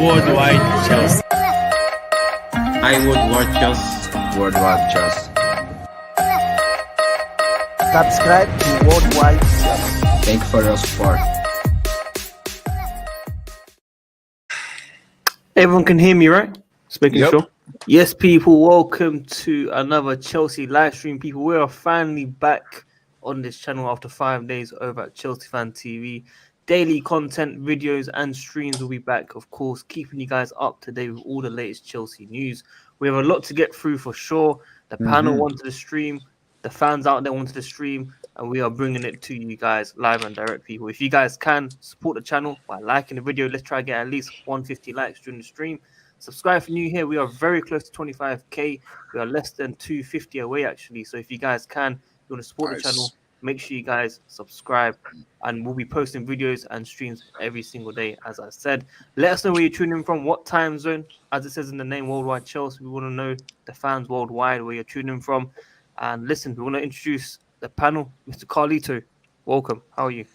WorldWideChels. WorldWideChels. WorldWideChels. Subscribe to WorldWideChels. Thank you for your support. Everyone can hear me, right? Speaking Yep. sure. Yes, people, welcome to another Chelsea live stream. People, we are finally back on this channel after 5 days over at Chelsea Fan TV. Daily content, videos, and streams will be back, of course, keeping you guys up to date with all the latest Chelsea news. We have a lot to get through for sure. The panel wanted to stream, the fans out there wanted to stream, and we are bringing it to you guys live and direct, people. If you guys can support the channel by liking the video, let's try to get at least 150 likes during the stream. Subscribe if you're new here. We are very close to 25k. We are less than 250 away, actually. So if you guys can, you want to support the channel, make sure you guys subscribe, and we'll be posting videos and streams every single day, as I said. Let us know where you're tuning in from, what time zone. As it says in the name, WorldWideChels. We want to know the fans worldwide where you're tuning in from. And listen, we want to introduce the panel. Mr. Carlito, welcome. How are you?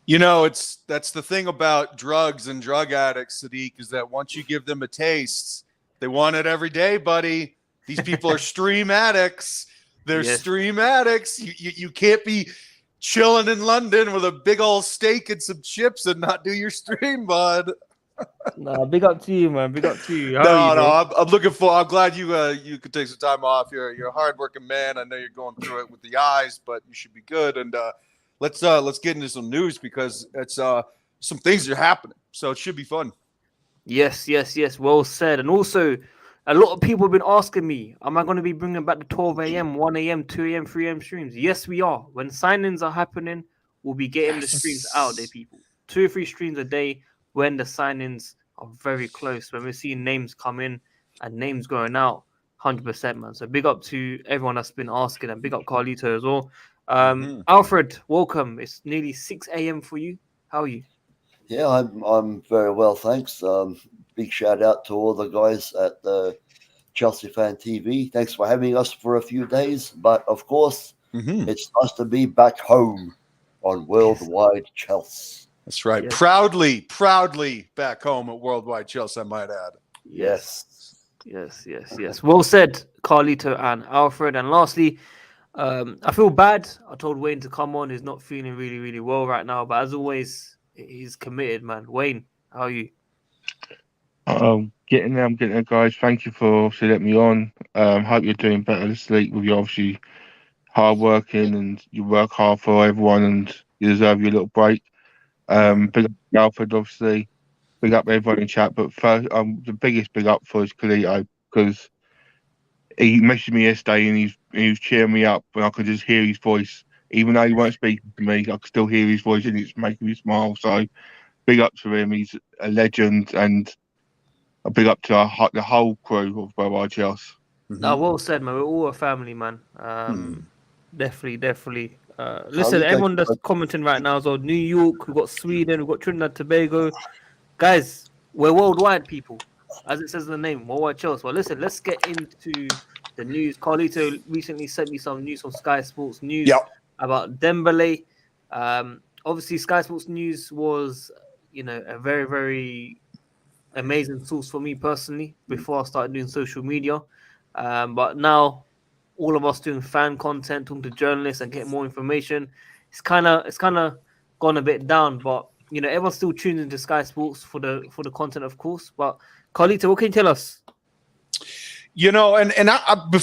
You know, that's the thing about drugs and drug addicts, Sadiq, is that once you give them a taste, they want it every day, buddy. These people are stream addicts. They're stream addicts. You can't be chilling in London with a big old steak and some chips and not do your stream, bud. Nah, big up to you, man. Big up to you. I'm looking for. I'm glad you could take some time off. You're a hardworking man. I know you're going through it with the eyes, but you should be good. And let's get into some news because it's some things are happening, so it should be fun. Yes. Well said. And also, a lot of people have been asking me, am I going to be bringing back the 12 a.m., 1 a.m., 2 a.m., 3 a.m. streams? Yes, we are. When signings are happening, we'll be getting the streams out there, people. 2 or 3 streams a day when the signings are very close. When we're seeing names come in and names going out, 100%, man. So big up to everyone that's been asking, and big up Carlito as well. Alfred, welcome. It's nearly 6 a.m. for you. How are you? Yeah, I'm very well, thanks. Big shout out to all the guys at the Chelsea Fan TV. Thanks for having us for a few days. But of course, it's nice to be back home on WorldWideChels. That's right. Yes. Proudly back home at WorldWideChels, I might add. Yes. Well said, Carlito and Alfred. And lastly, I feel bad. I told Wayne to come on. He's not feeling really, really well right now. But as always, he's committed, man. Wayne, how are you? I'm getting there, guys. Thank you for obviously letting me on. Hope you're doing better this week with your obviously hard working and you work hard for everyone and you deserve your little break. Big up Alfred, obviously. Big up everyone in chat. But first, the biggest big up for is Carlito because he messaged me yesterday and he was cheering me up and I could just hear his voice. Even though he weren't speaking to me, I could still hear his voice and it's making me smile. So big up to him. He's a legend and a big up to the whole crew of WorldWideChels. No, well said, man. We're all a family, man. Definitely. Listen, everyone that's commenting right now, so New York, we've got Sweden, we've got Trinidad, Tobago. Guys, we're worldwide, people. As it says in the name, WorldWideChels. Well, listen, let's get into the news. Carlito recently sent me some news from Sky Sports News about Dembele. Obviously, Sky Sports News was, a very, very amazing source for me personally before I started doing social media. But now all of us doing fan content, talking to journalists and getting more information, it's kind of gone a bit down. But everyone's still tuning into Sky Sports for the content, of course. But Carlito, what can you tell us?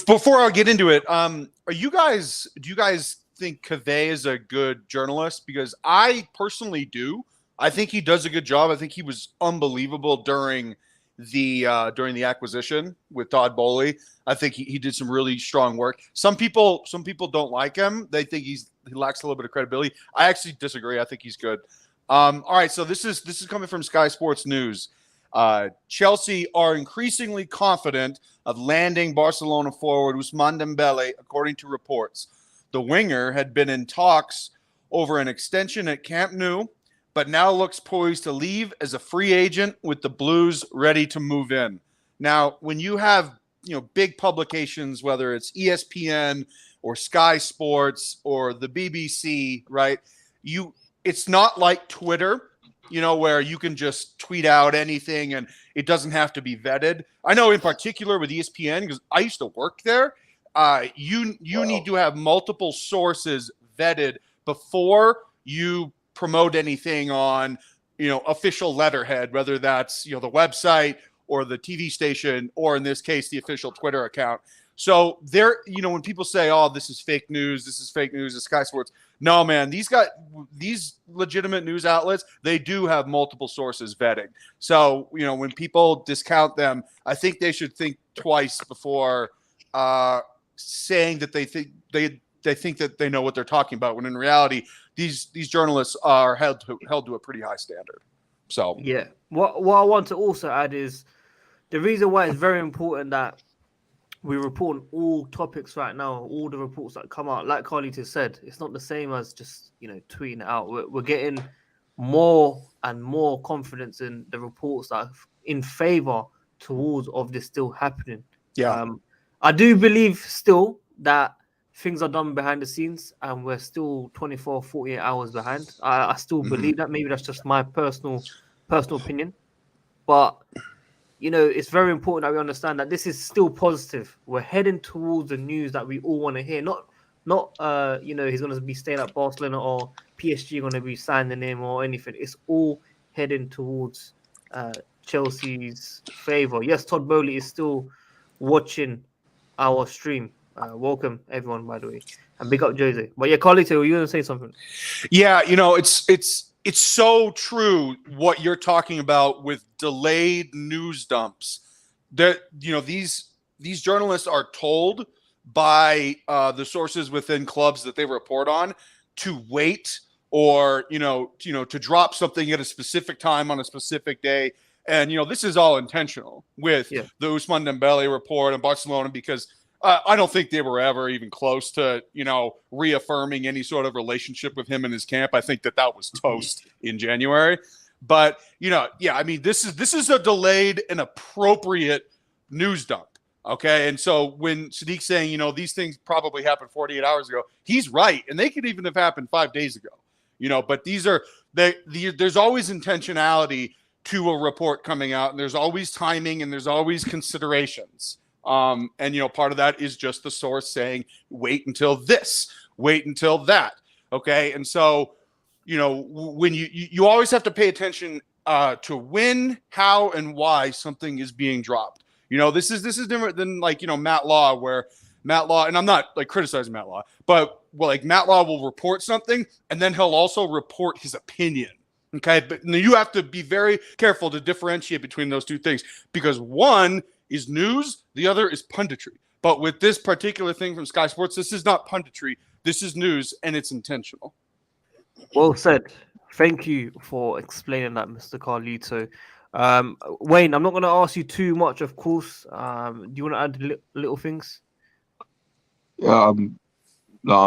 Before I get into it, do you guys think Cavey is a good journalist? Because I personally do. I think he does a good job. I think he was unbelievable during the acquisition with Todd Bowley. I think he did some really strong work. Some people don't like him. They think he lacks a little bit of credibility. I actually disagree. I think he's good. All right, so this is coming from Sky Sports News. Chelsea are increasingly confident of landing Barcelona forward Ousmane Dembele, according to reports. The winger had been in talks over an extension at Camp Nou, but now looks poised to leave as a free agent with the Blues ready to move in. Now, when you have big publications, whether it's ESPN or Sky Sports or the BBC, right? It's not like Twitter where you can just tweet out anything and it doesn't have to be vetted. I know in particular with ESPN, because I used to work there, you need to have multiple sources vetted before you promote anything on, official letterhead, whether that's, the website or the TV station, or in this case, the official Twitter account. So there, when people say, "Oh, this is fake news. This is fake news," it's Sky Sports. No, man, these legitimate news outlets, they do have multiple sources vetting. So, when people discount them, I think they should think twice before saying that they think that they know what they're talking about, when in reality, these journalists are held to a pretty high standard. So yeah, what I want to also add is the reason why it's very important that we report on all topics right now, all the reports that come out. Like Carlito said, it's not the same as just tweeting it out. We're getting more and more confidence in the reports that are in favor towards of this still happening. Yeah, I do believe still that things are done behind the scenes and we're still 24, 48 hours behind. I still believe that. Maybe that's just my personal opinion. But, it's very important that we understand that this is still positive. We're heading towards the news that we all want to hear. Not he's going to be staying at Barcelona or PSG going to be signing him or anything. It's all heading towards Chelsea's favor. Yes, Todd Bowley is still watching our stream. Welcome everyone, by the way, and big up Jose. But yeah, Carlito, were you gonna say something? Yeah, it's so true what you're talking about with delayed news dumps. That these journalists are told by the sources within clubs that they report on to wait, or to drop something at a specific time on a specific day. And this is all intentional with the Ousmane Dembele report in Barcelona, because I don't think they were ever even close to, reaffirming any sort of relationship with him and his camp. I think that was toast in January. But, I mean, this is a delayed and appropriate news dump. Okay. And so when Sadiq's saying, these things probably happened 48 hours ago, he's right. And they could even have happened 5 days ago, but there's always intentionality to a report coming out, and there's always timing and there's always considerations. And part of that is just the source saying, wait until this, wait until that. Okay. And so, when you always have to pay attention to when, how, and why something is being dropped. This is different than Matt Law, where Matt Law, and I'm not criticizing Matt Law, but Matt Law will report something and then he'll also report his opinion. Okay. But you have to be very careful to differentiate between those two things, because one is news, the other is punditry. But with this particular thing from Sky Sports, this is not punditry, this is news, and it's intentional. Well said. Thank you for explaining that, Mr. Carlito. Wayne, I'm not going to ask you too much, of course. Do you want to add little things? I'm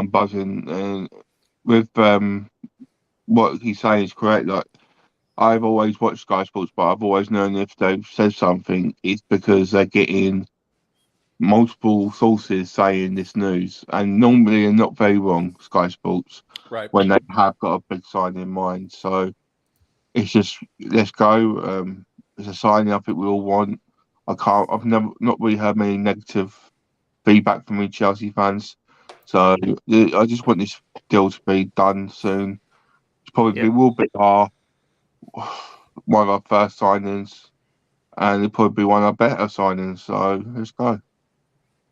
buzzing, and with what he's saying is correct. I've always watched Sky Sports, but I've always known if they've said something, it's because they're getting multiple sources saying this news, and normally they're not very wrong, Sky Sports, right, when they have got a big sign in mind. So it's just, let's go. It's a signing I think we all want. I've not really heard many negative feedback from Chelsea fans. So I just want this deal to be done soon. It's probably will be one of our first signings, and it'll probably be one of our better signings. So let's go.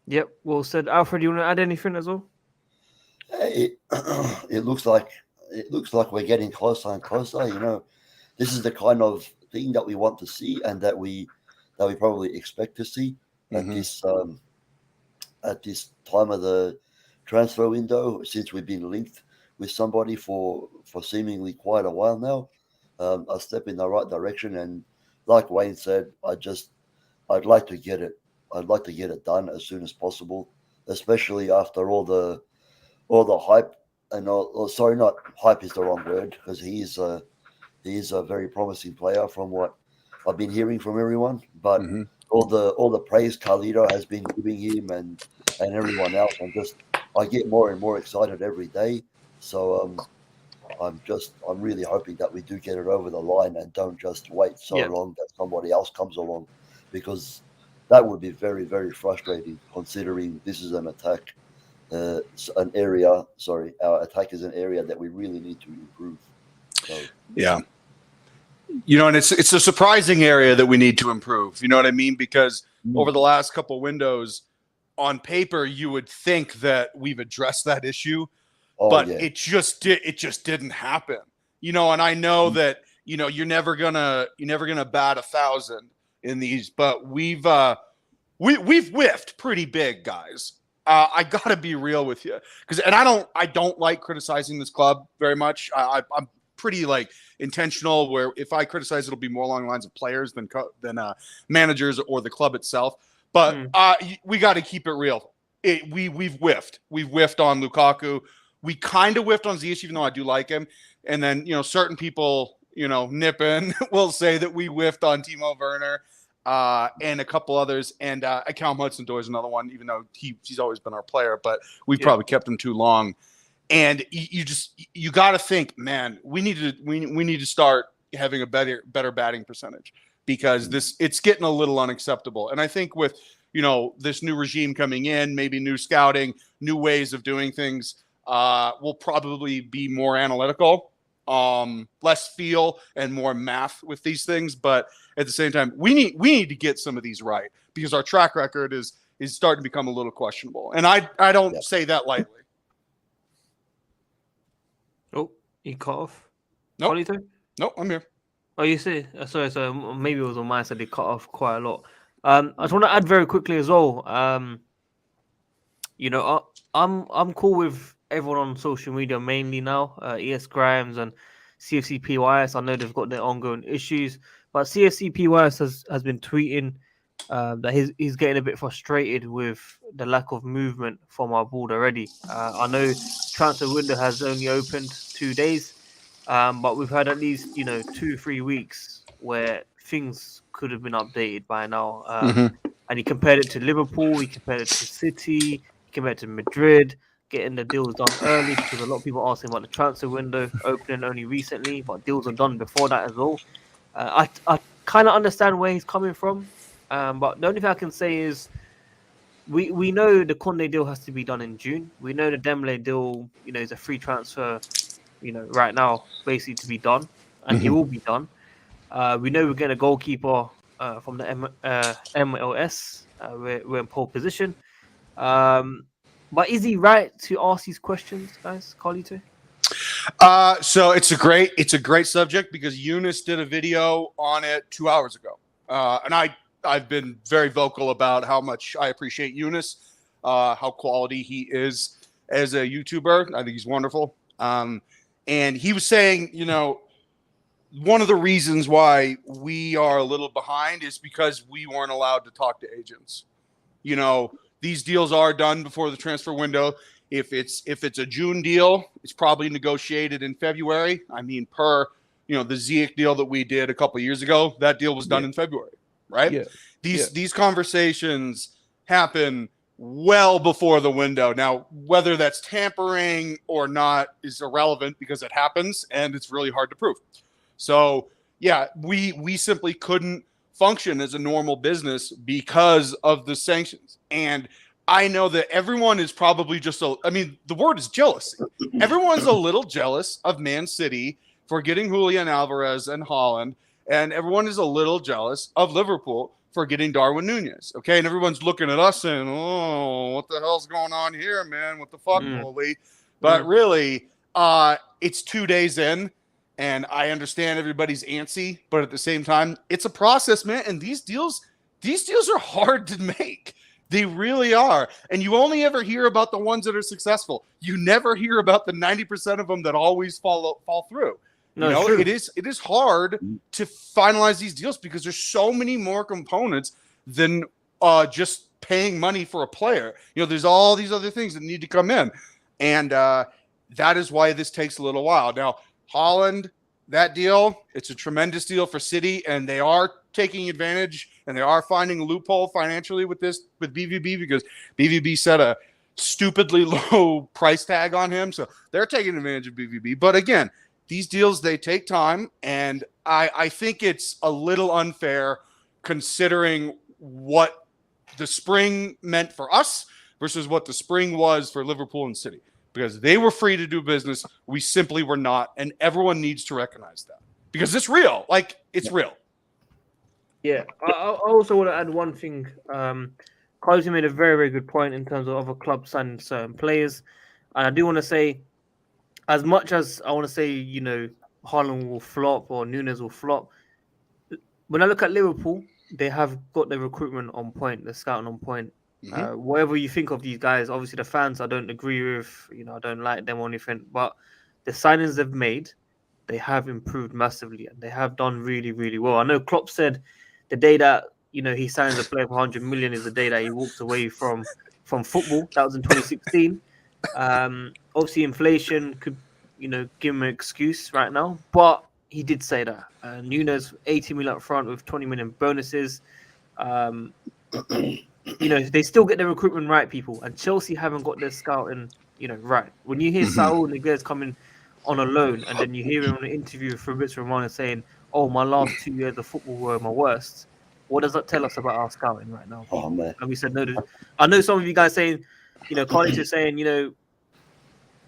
Yep, well said. Alfred, you want to add anything as well? It looks like we're getting closer and closer. This is the kind of thing that we want to see, and that we probably expect to see at this time of the transfer window, since we've been linked with somebody for seemingly quite a while now. A step in the right direction, and like Wayne said, I'd like to get it done as soon as possible, especially after all the hype, and sorry, not hype is the wrong word, because he is a very promising player from what I've been hearing from everyone. But all the praise Carlito has been giving him and everyone else, I get more and more excited every day. So I'm really hoping that we do get it over the line and don't just wait so long that somebody else comes along, because that would be very, very frustrating, considering this is an attack, our attack is an area that we really need to improve. So. Yeah. And it's a surprising area that we need to improve. You know what I mean? Because over the last couple windows, on paper, you would think that we've addressed that issue, but it just didn't happen. And I know that you're never gonna bat 1,000 in these, but we've whiffed pretty big, guys. I gotta be real with you, and I don't like criticizing this club very much. I'm pretty intentional, where if I criticize, it'll be more along the lines of players than managers or the club itself. But we got to keep it real. We've whiffed. We've whiffed on Lukaku. We kind of whiffed on Ziyech, even though I do like him. And then certain people nipping will say that we whiffed on Timo Werner and a couple others. And Callum Hudson-Odoi is another one, even though he's always been our player, but we've probably kept him too long. And you got to think, man, we need to start having a better batting percentage, because it's getting a little unacceptable. And I think with this new regime coming in, maybe new scouting, new ways of doing things, we'll probably be more analytical, less feel and more math with these things. But at the same time, we need to get some of these right, because our track record is starting to become a little questionable. And I don't say that lightly. Oh, he cut off. Nope. Nope, I'm here. Oh, you see? Sorry. Maybe it was on my side. They cut off quite a lot. I just want to add very quickly as well. I'm cool with everyone on social media mainly now. ES Grimes and CFC PYS. I know they've got their ongoing issues, but CFC PYS has been tweeting that he's getting a bit frustrated with the lack of movement from our board already. I know transfer window has only opened 2 days, but we've had at least 2-3 weeks where things could have been updated by now. And he compared it to Liverpool, he compared it to City, he compared it to Madrid, getting the deals done early, because a lot of people asking about the transfer window opening only recently, but deals are done before that as well. I kind of understand where he's coming from. But the only thing I can say is we know the Kounde deal has to be done in June. We know the Dembele deal, is a free transfer, right now, basically to be done, and he will be done. We know we're getting a goalkeeper from the MLS. We're in pole position. But is he right to ask these questions, guys, Carlito? So it's a great subject, because Eunice did a video on it 2 hours ago, and I've been very vocal about how much I appreciate Eunice, how quality he is as a YouTuber. I think he's wonderful. And he was saying, one of the reasons why we are a little behind is because we weren't allowed to talk to agents. These deals are done before the transfer window. If it's a June deal, it's probably negotiated in February. I mean, per the Ziyech deal that we did a couple of years ago, that deal was done in February, right? Yeah. These conversations happen well before the window. Now, whether that's tampering or not is irrelevant, because it happens and it's really hard to prove. So yeah, we simply couldn't function as a normal business because of the sanctions. And I know that everyone is probably the word is jealousy. Everyone's a little jealous of Man City for getting Julian Alvarez and Haaland, and everyone is a little jealous of Liverpool for getting Darwin Núñez. Okay, and everyone's looking at us saying, "Oh, what the hell's going on here, man? What the fuck, holy?" But really, it's 2 days in, and I understand everybody's antsy, but at the same time, it's a process, man. And these deals are hard to make. They really are. And you only ever hear about the ones that are successful. You never hear about the 90% of them that always fall through. No, it is hard to finalize these deals, because there's so many more components than just paying money for a player. There's all these other things that need to come in. And that is why this takes a little while. Now, Haaland, that deal, it's a tremendous deal for City, and they are taking advantage, and they are finding a loophole financially with BVB, because BVB set stupidly low price tag on him. So they're taking advantage of BVB. But again, these deals, they take time. And I think it's a little unfair considering what the spring meant for us versus what the spring was for Liverpool and City. Because they were free to do business. We simply were not. And everyone needs to recognize that. Because it's real. Like, it's real. Yeah. I also want to add one thing. Carlos made a very, very good point in terms of other clubs signing certain players. And I do want to say, as much as I want to say, Haaland will flop or Nunes will flop, when I look at Liverpool, they have got the recruitment on point, the scouting on point. Whatever you think of these guys, obviously the fans I don't agree with, I don't like them or anything, but the signings they've made, they have improved massively and they have done really, really well. I know Klopp said the day that he signs a player for 100 million is the day that he walks away from football. That was in 2016. Obviously, inflation could give him an excuse right now, but he did say that. Nunes 80 million up front with 20 million bonuses. They still get their recruitment right, people, and Chelsea haven't got their scouting, right. When you hear Saul Niguez coming on a loan, and then you hear him in an interview with Fabrizio Romano saying, "Oh, my last 2 years of football were my worst." What does that tell us about our scouting right now? Oh man! And we said no. I know some of you guys saying, Carlos is saying,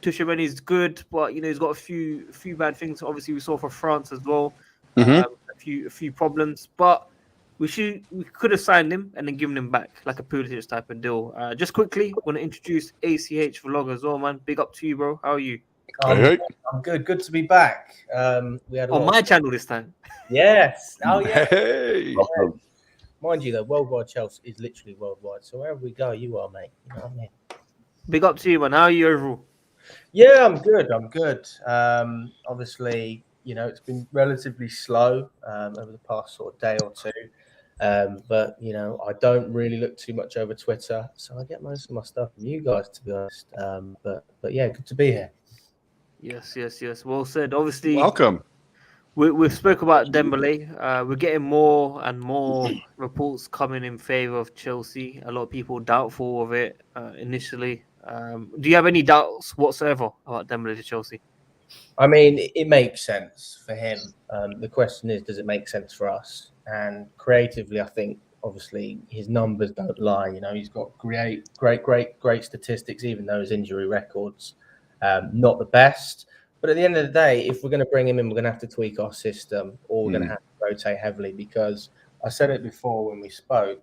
Tuchel is good, but he's got a few bad things. Obviously, we saw for France as well, a few problems. But we could have signed him and then given him back like a Pulisic type of deal. Just quickly, want to introduce ACH Vlog as well, man. Big up to you, bro. How are you? Hey. I'm good. Good to be back. We had on my channel this time. Yes. Oh yeah. Hey. Welcome. Mind you, though, WorldWideChels is literally worldwide. So wherever we go, you are, mate. You know what I mean? Big up to you, man. How are you overall? Yeah, I'm good. Obviously, it's been relatively slow over the past sort of day or two. But I don't really look too much over Twitter, so I get most of my stuff from you guys, to be honest. But yeah, good to be here. Yes. Well said. Obviously, Welcome. We've spoke about Dembele. We're getting more and more reports coming in favor of Chelsea. A lot of people doubtful of it initially. Do you have any doubts whatsoever about Dembele to Chelsea? I mean, it makes sense for him. The question is, does it make sense for us? And creatively, I think, obviously, his numbers don't lie. He's got great statistics, even though his injury record's not the best. But at the end of the day, if we're going to bring him in, we're going to have to tweak our system, or we're going to have to rotate heavily, because I said it before when we spoke,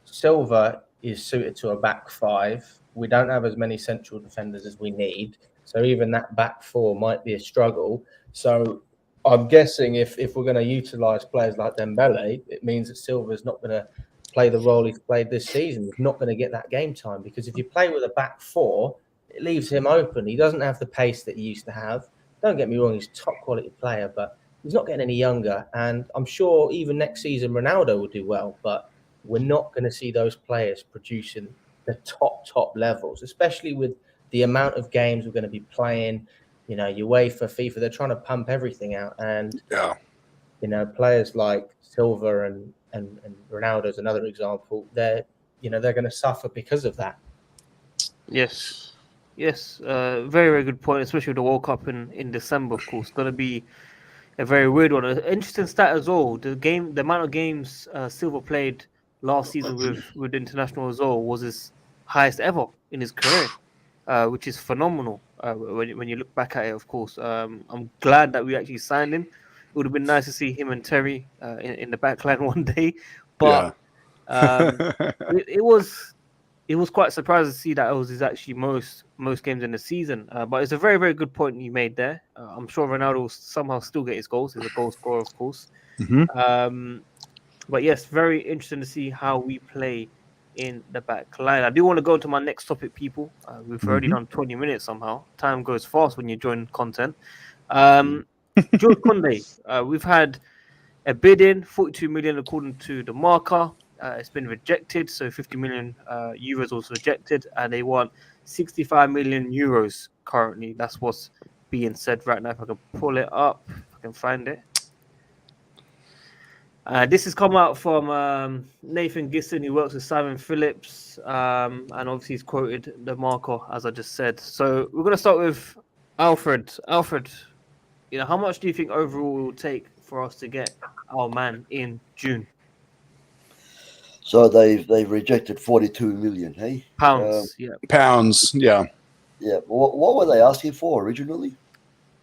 Silva is suited to a back five. We don't have as many central defenders as we need. So even that back four might be a struggle. So I'm guessing if we're going to utilise players like Dembele, it means that Silva's not going to play the role he's played this season. He's not going to get that game time, because if you play with a back four, it leaves him open. He doesn't have the pace that he used to have. Don't get me wrong, he's a top quality player, but he's not getting any younger. And I'm sure even next season, Ronaldo will do well, but we're not going to see those players producing the top levels, especially with the amount of games we're going to be playing. UEFA, FIFA, they're trying to pump everything out. And, players like Silva and Ronaldo is another example. They're going to suffer because of that. Yes. Very, very good point, especially with the World Cup in December, of course. Going to be a very weird one. An interesting stat as well. The amount of games Silva played last season with international as well was his highest ever in his career, which is phenomenal when you look back at it, of course. I'm glad that we actually signed him. It would have been nice to see him and Terry in the back line one day, but it was quite surprising to see that it was his actually most games in the season. But it's a very, very good point you made there. I'm sure Ronaldo will somehow still get his goals. He's a goal scorer, of course. But yes, very interesting to see how we play in the back line. I do want to go to my next topic, people. We've already done 20 minutes somehow. Time goes fast when you join content. Jules Kounde, we've had a bid in, 42 million according to the Marca. It's been rejected, so 50 million euros was rejected, and they want 65 million euros currently. That's what's being said right now. If I can pull it up, if I can find it. This has come out from Nathan Gisson, who works with Simon Phillips, and obviously he's quoted the Marca, as I just said. So we're going to start with Alfred. Alfred, how much do you think overall it will take for us to get our man in June? So they've rejected 42 million, hey? Pounds, yeah. Pounds, yeah. Yeah. What were they asking for originally?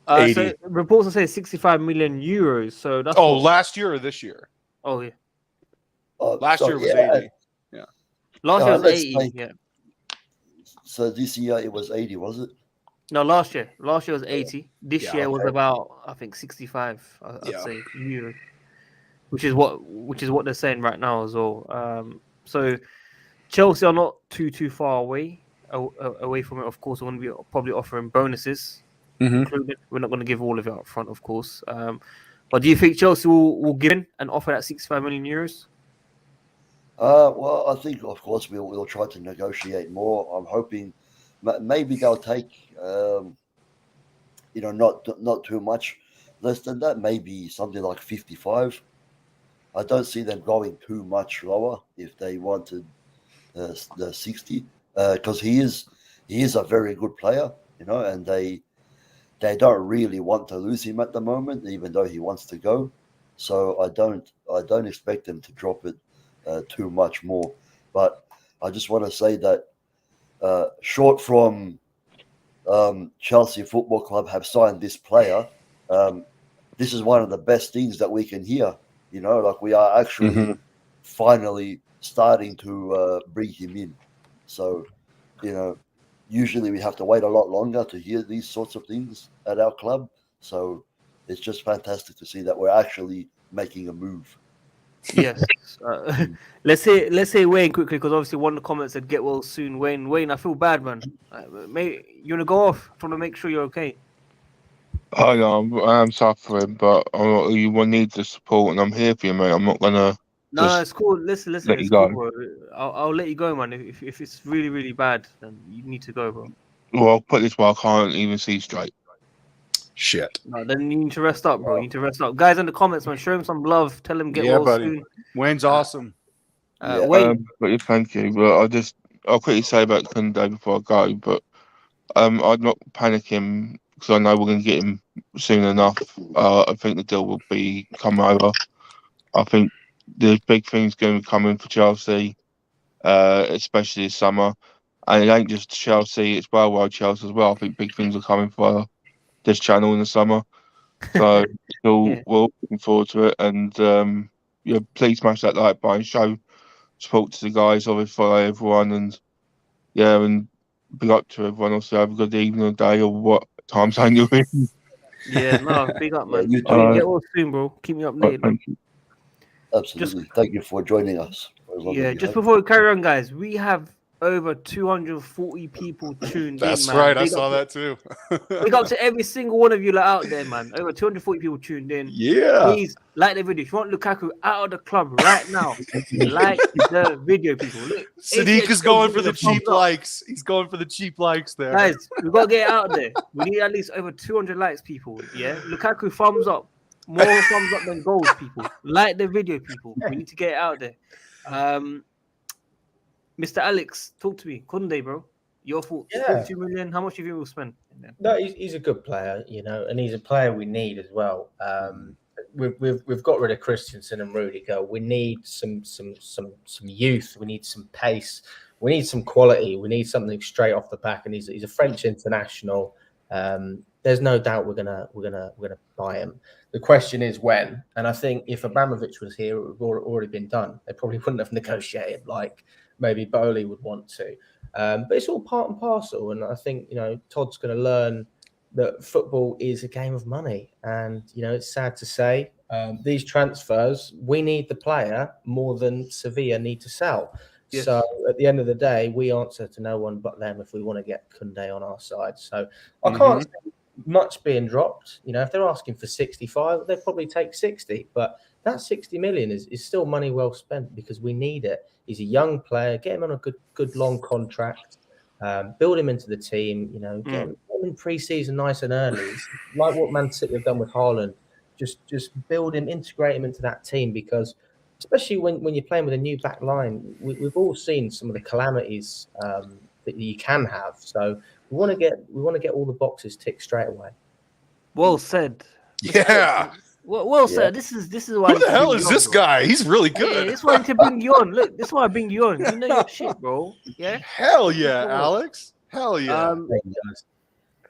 80. So reports say 65 million euros. So that's last year or this year? Oh yeah. Last year was 80. Yeah. Last year was 80. Yeah. So this year it was 80, was it? No, last year. Last year was 80. This year was about, I think, 65. I'd say euro, which is what they're saying right now as well. So Chelsea are not too far away from it. Of course, we're going to be probably offering bonuses. Included. We're not going to give all of it up front, of course. But do you think Chelsea will give in and offer that 65 million euros? Well, I think, of course, we'll try to negotiate more. I'm hoping maybe they'll take, not too much less than that. Maybe something like 55. I don't see them going too much lower if they wanted the 60, because he is a very good player, and they don't really want to lose him at the moment, even though he wants to go. So I don't expect them to drop it too much more. But I just want to say that short from Chelsea Football Club have signed this player, this is one of the best things that we can hear. Like we are actually finally starting to bring him in. So, usually we have to wait a lot longer to hear these sorts of things at our club. So it's just fantastic to see that we're actually making a move. Yes. Let's say Wayne quickly, because obviously one of the comments said get well soon. Wayne, I feel bad, man. Mate, you want to go off? I want to make sure you're okay. I know I'm suffering, but you will need the support, and I'm here for you, mate. I'm not gonna. No, it's cool. Listen, let it's you cool, go. bro. I'll let you go, man. If it's really, really bad, then you need to go, bro. Well, I'll put this way, I can't even see straight. Shit. No, then you need to rest up, bro. You need to rest up. Guys in the comments, man, show him some love. Tell him get well buddy. soon. Wayne's awesome. Wayne. But thank you. But I'll quickly say about Kounde before I go. But I'm not panicking because I know we're going to get him soon enough. I think the deal will come over. I think the big thing's going to come in for Chelsea, especially this summer. And it ain't just Chelsea; it's WorldWideChels as well. I think big things are coming for this channel in the summer. So we're all looking forward to it. And please smash that like button, show support to the guys, obviously follow everyone, and big up to everyone. Also, have a good evening or day or what time zone you're in. Yeah, no, big up, man. You Get well soon, bro. Keep me updated. Thank you. Absolutely. Thank you for joining us. Just before we carry on, guys, we have over 240 people tuned in. That's man. right. I saw that too. Big up to every single one of you out there, man. Over 240 people tuned in. Yeah. Please like the video. If you want Lukaku out of the club right now, like the video, people. Look, Sadiq is going for the cheap likes. He's going for the cheap likes there. Guys, we've got to get it out there. We need at least over 200 likes, people. Yeah. Lukaku, thumbs up. More thumbs up than goals, people. Like the video, people. We need to get it out there. Mr. Alex, talk to me. Kounde, bro. Your thoughts? 42 million. How much do you think we'll spend? No, he's a good player, and he's a player we need as well. We've got rid of Christensen and Rudiger. We need some youth. We need some pace. We need some quality. We need something straight off the back. And he's a French international. There's no doubt we're gonna buy him. The question is when. And I think if Abramovich was here, it would have already been done. They probably wouldn't have negotiated like maybe Bowley would want to. But it's all part and parcel. And I think, Todd's going to learn that football is a game of money. And, it's sad to say these transfers, we need the player more than Sevilla need to sell. Yes. So at the end of the day, we answer to no one but them if we want to get Kounde on our side. So I can't see much being dropped. If they're asking for 65, they'll probably take 60. But that 60 million is still money well spent because we need it. He's a young player. Get him on a good long contract. Build him into the team. Get him in pre-season nice and early. It's like what Man City have done with Haaland. just build him, integrate him into that team, because especially when you're playing with a new back line, we've all seen some of the calamities that you can have. So we want to get all the boxes ticked straight away. Well said. Yeah. Well said. This is why. Who the hell is this guy? He's really Yeah, good. this is why I need to bring you on. Look, this is why I bring you on. You know your shit, bro. Yeah. Hell yeah, Alex. Hell yeah.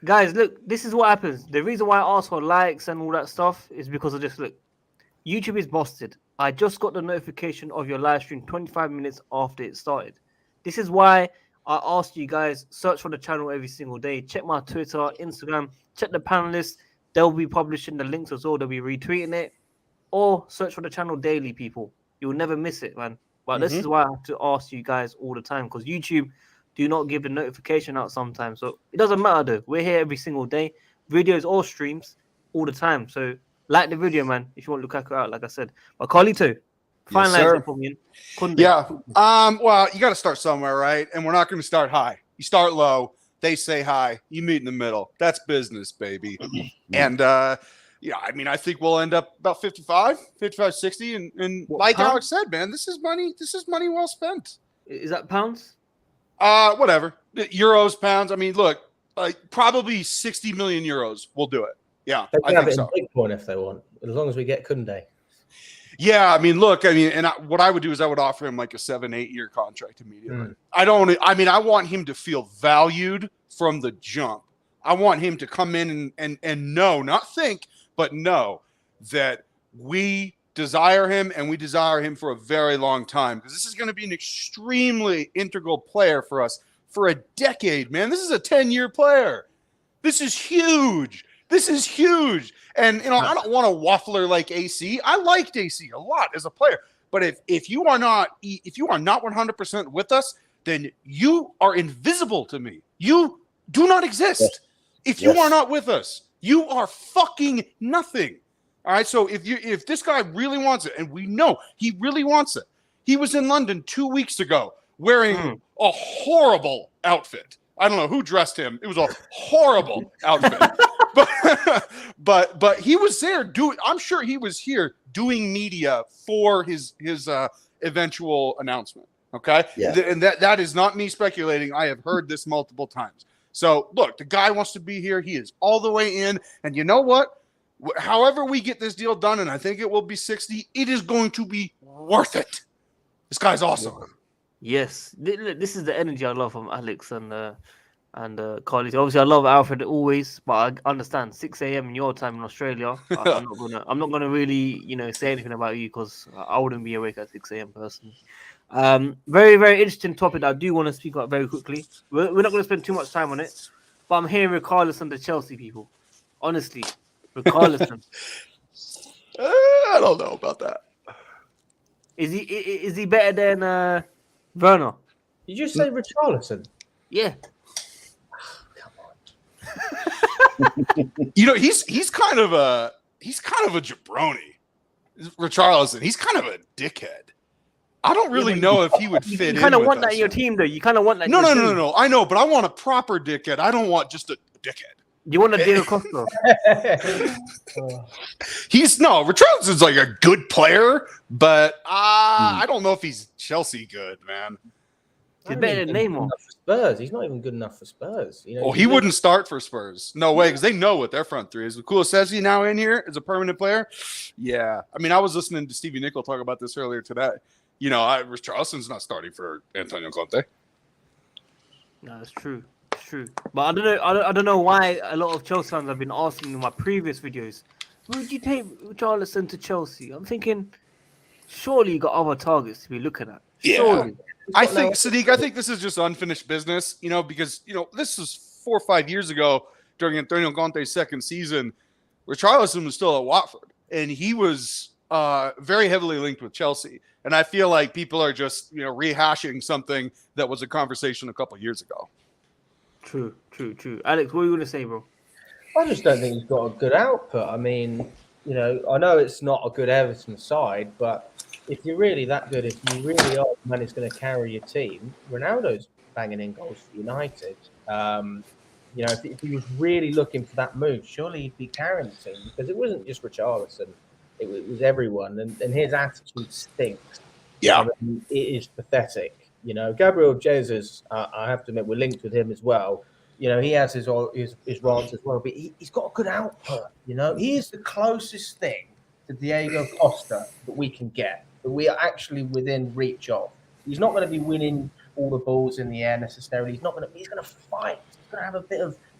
Guys, look, this is what happens. The reason why I ask for likes and all that stuff is because of this. Look, YouTube is busted. I just got the notification of your live stream 25 minutes after it started. This is why I asked you guys, search for the channel every single day. Check my Twitter, Instagram, check the panelists. They'll be publishing the links as well. They'll be retweeting it. Or search for the channel daily, people. You'll never miss it, man. But this is why I have to ask you guys all the time, because YouTube do not give the notification out sometimes. So it doesn't matter though. We're here every single day. Videos or streams all the time. So like the video, man, if you want Lukaku out, like I said. But Carlito, finalize your opinion. Kounde. Yeah. Well, you got to start somewhere, right? And we're not going to start high. You start low. They say hi. You meet in the middle. That's business, baby. And yeah, I mean, I think we'll end up about 55, 60. And like Alex said, man, this is money. This is money well spent. Is that pounds? Whatever. Euros, pounds. I mean, look, probably 60 million euros. We'll do it. Yeah, They I can have think it so. in Bitcoin if they want, as long as we get Kounde. Yeah, I mean, look, what I would do is I would offer him like a 7-8 year contract immediately. I want him to feel valued from the jump. I want him to come in and know, not think, but know that we desire him, and we desire him for a very long time, because this is going to be an extremely integral player for us for a decade, man. This is a 10-year player. This is huge. This is huge. And, you know, I don't want a waffler like AC. I liked AC a lot as a player. But if you are not 100% with us, then you are invisible to me. You do not exist. Yes. If you are not with us, you are fucking nothing. All right. So if this guy really wants it, and we know he really wants it, he was in London 2 weeks ago wearing a horrible outfit. I don't know who dressed him. It was a horrible outfit. But he was there I'm sure he was here doing media for his eventual announcement. Okay. Yeah. And that is not me speculating. I have heard this multiple times. So look, the guy wants to be here. He is all the way in. And you know what? However we get this deal done, and I think it will be 60, it is going to be worth it. This guy's awesome. Yes, this is the energy I love from Alex and Carly. Obviously, I love Alfred always, but I understand 6 a.m. in your time in Australia. I'm not gonna really, say anything about you, because I wouldn't be awake at 6 a.m. personally. Very, very interesting topic that I do want to speak about very quickly. We're not going to spend too much time on it, but I'm hearing Richarlison the Chelsea people. Honestly, Richarlison. I don't know about that. Is he better than Werner? Did you say Richarlison? Yeah. He's kind of a jabroni. Richarlison, he's kind of a dickhead. I don't really know if he would fit in. You kind of want with that us. in your team, though. You kind of want that. No. I know, but I want a proper dickhead. I don't want just a dickhead. You want a Diego Costa? Richarlison's like a good player, but I don't know if he's Chelsea good, man. He's better than Neymar. Spurs. He's not even good enough for Spurs. He wouldn't start for Spurs. No way, because they know what their front three is. Kulusevski now in here as a permanent player. Yeah. I mean, I was listening to Stevie Nicol talk about this earlier today. Richarlison's not starting for Antonio Conte. No, it's true. It's true. But I don't know. I don't know why a lot of Chelsea fans have been asking in my previous videos, would you take Richarlison to Chelsea? I'm thinking, surely you got other targets to be looking at. Surely. Yeah. I think, Sadiq, this is just unfinished business, because, this was 4 or 5 years ago during Antonio Conte's second season. Richarlison was still at Watford, and he was very heavily linked with Chelsea. And I feel like people are just, rehashing something that was a conversation a couple of years ago. True. Alex, what are you going to say, bro? I just don't think he's got a good output. I mean, I know it's not a good Everton side, but if you're really that good, if you really are the man who's going to carry your team, Ronaldo's banging in goals for United. You know, if he was really looking for that move, surely he'd be carrying the team, because it wasn't just Richarlison, it was everyone, and his attitude stinks. Yeah. I mean, it is pathetic. You know, Gabrielle J Zeus, I have to admit, we're linked with him as well. You know, he has his rants as well, but he's got a good output. You know, he is the closest thing to Diego Costa that we can get, that we are actually within reach of. He's not going to be winning all the balls in the air necessarily. He's going to fight. He's going to have a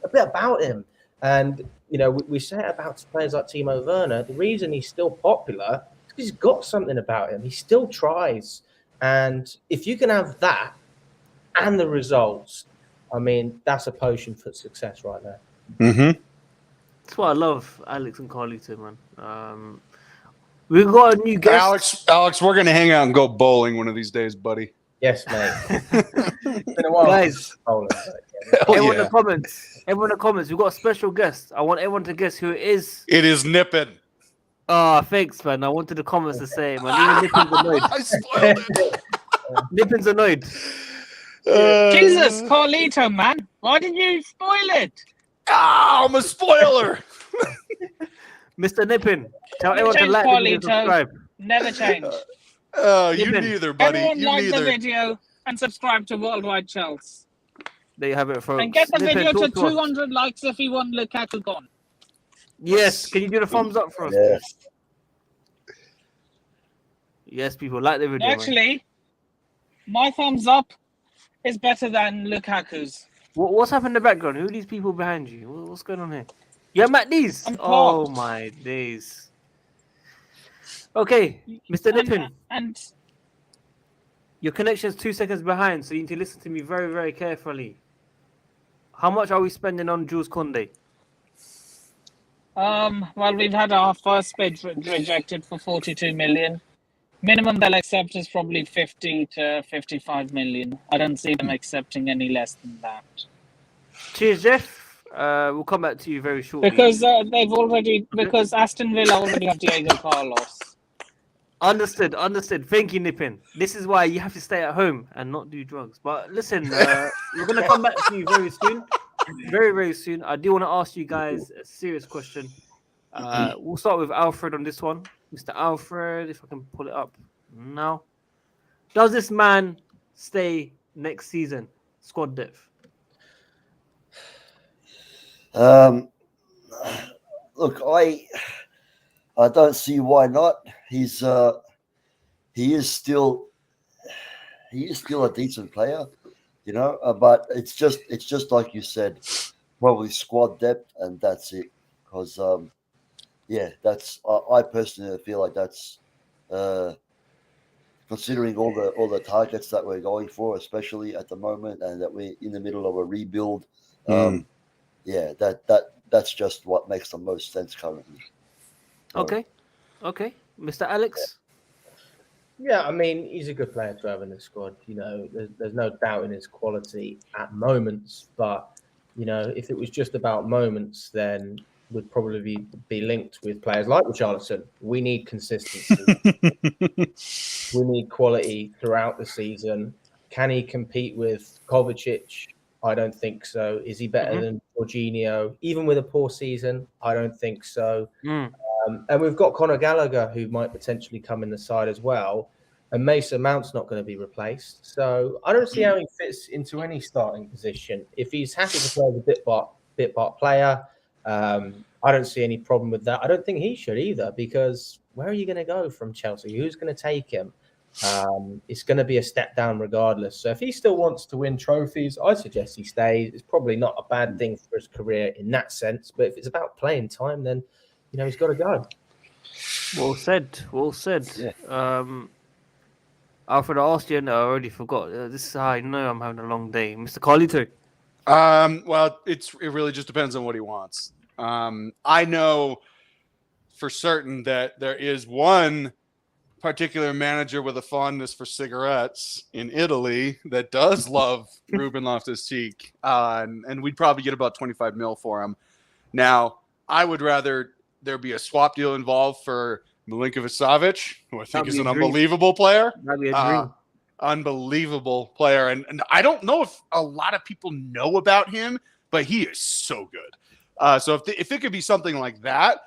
bit about him. And, you know, we say it about players like Timo Werner. The reason he's still popular is because he's got something about him. He still tries. And if you can have that and the results, I mean, that's a potion for success right there. Mm-hmm. That's why I love Alex and Carlito, man. We've got a new guest. Alex, we're gonna hang out and go bowling one of these days, buddy. Yes, mate. It's been a while. Guys, everyone yeah. in the comments, we've got a special guest. I want everyone to guess who it is. It is Nippin. Oh, thanks, man. I wanted the comments to say it, man. Even Nippin's annoyed. I spoiled it. Nippin's annoyed. Jesus, Carlito, man. Why did you spoil it? I'm a spoiler. Mr. Nippin, tell Never everyone to change, like and Carlito. subscribe. Never change. You Nippin. neither, buddy. Everyone You like the neither. video and subscribe to WorldWideChels. There you have it, folks. And get the Nippin, video to talk us. 200 likes if you want Lukaku gone. Yes, can you do the thumbs up for us? Yes. Yes, people, like the video. man. Actually, my thumbs up is better than Lukaku's. What's happened in the background? Who are these people behind you? What's going on here? Yeah, Matt Dees. I'm Oh clocked. my days. Okay, Mr. Nippin, And your connection's 2 seconds behind, so you need to listen to me very, very carefully. How much are we spending on Jules Kounde? well, we've had our first bid rejected for 42 million. Minimum they'll accept is probably 50 to 55 million. I don't see them accepting any less than that. Cheers, Jeff. We'll come back to you very shortly. Because because Aston Villa already have Diego Carlos. Understood. Thank you, Nippin. This is why you have to stay at home and not do drugs. But listen, we're going to come back to you very soon. Very, very soon. I do want to ask you guys a serious question. We'll start with Alfred on this one. Mr. Alfred, if I can pull it up now. Does this man stay next season? Squad depth. Look, I don't see why not. He is still a decent player, you know. But it's just like you said, probably squad depth, and that's it. Because that's I personally feel like that's considering all the targets that we're going for, especially at the moment, and that we're in the middle of a rebuild. That's just what makes the most sense currently. Okay. Mr. Alex? Yeah, I mean, he's a good player to have in the squad. You know, there's no doubt in his quality at moments. But, you know, if it was just about moments, then we'd probably be linked with players like Richarlison. We need consistency. We need quality throughout the season. Can he compete with Kovacic? I don't think so. Is he better than Jorginho? Even with a poor season, I don't think so. And we've got Conor Gallagher, who might potentially come in the side as well. And Mason Mount's not going to be replaced. So I don't see how he fits into any starting position. If he's happy to play as a bit part player, I don't see any problem with that. I don't think he should either, because where are you going to go from Chelsea? Who's going to take him? It's going to be a step down regardless. So if he still wants to win trophies, I suggest he stays. It's probably not a bad thing for his career in that sense. But if it's about playing time, then, you know, he's got to go. Well said. Yeah. Alfred, I asked you and I already forgot. This is how I know I'm having a long day. Mr. Carlito. Well, it really just depends on what he wants. I know for certain that there is one particular manager with a fondness for cigarettes in Italy that does love Ruben Loftus-Cheek, and we'd probably get about 25 mil for him. Now, I would rather there be a swap deal involved for Milinkovic-Savic, who I think is an unbelievable player. That'd be a dream. Unbelievable player. And I don't know if a lot of people know about him, but he is so good. So if it could be something like that,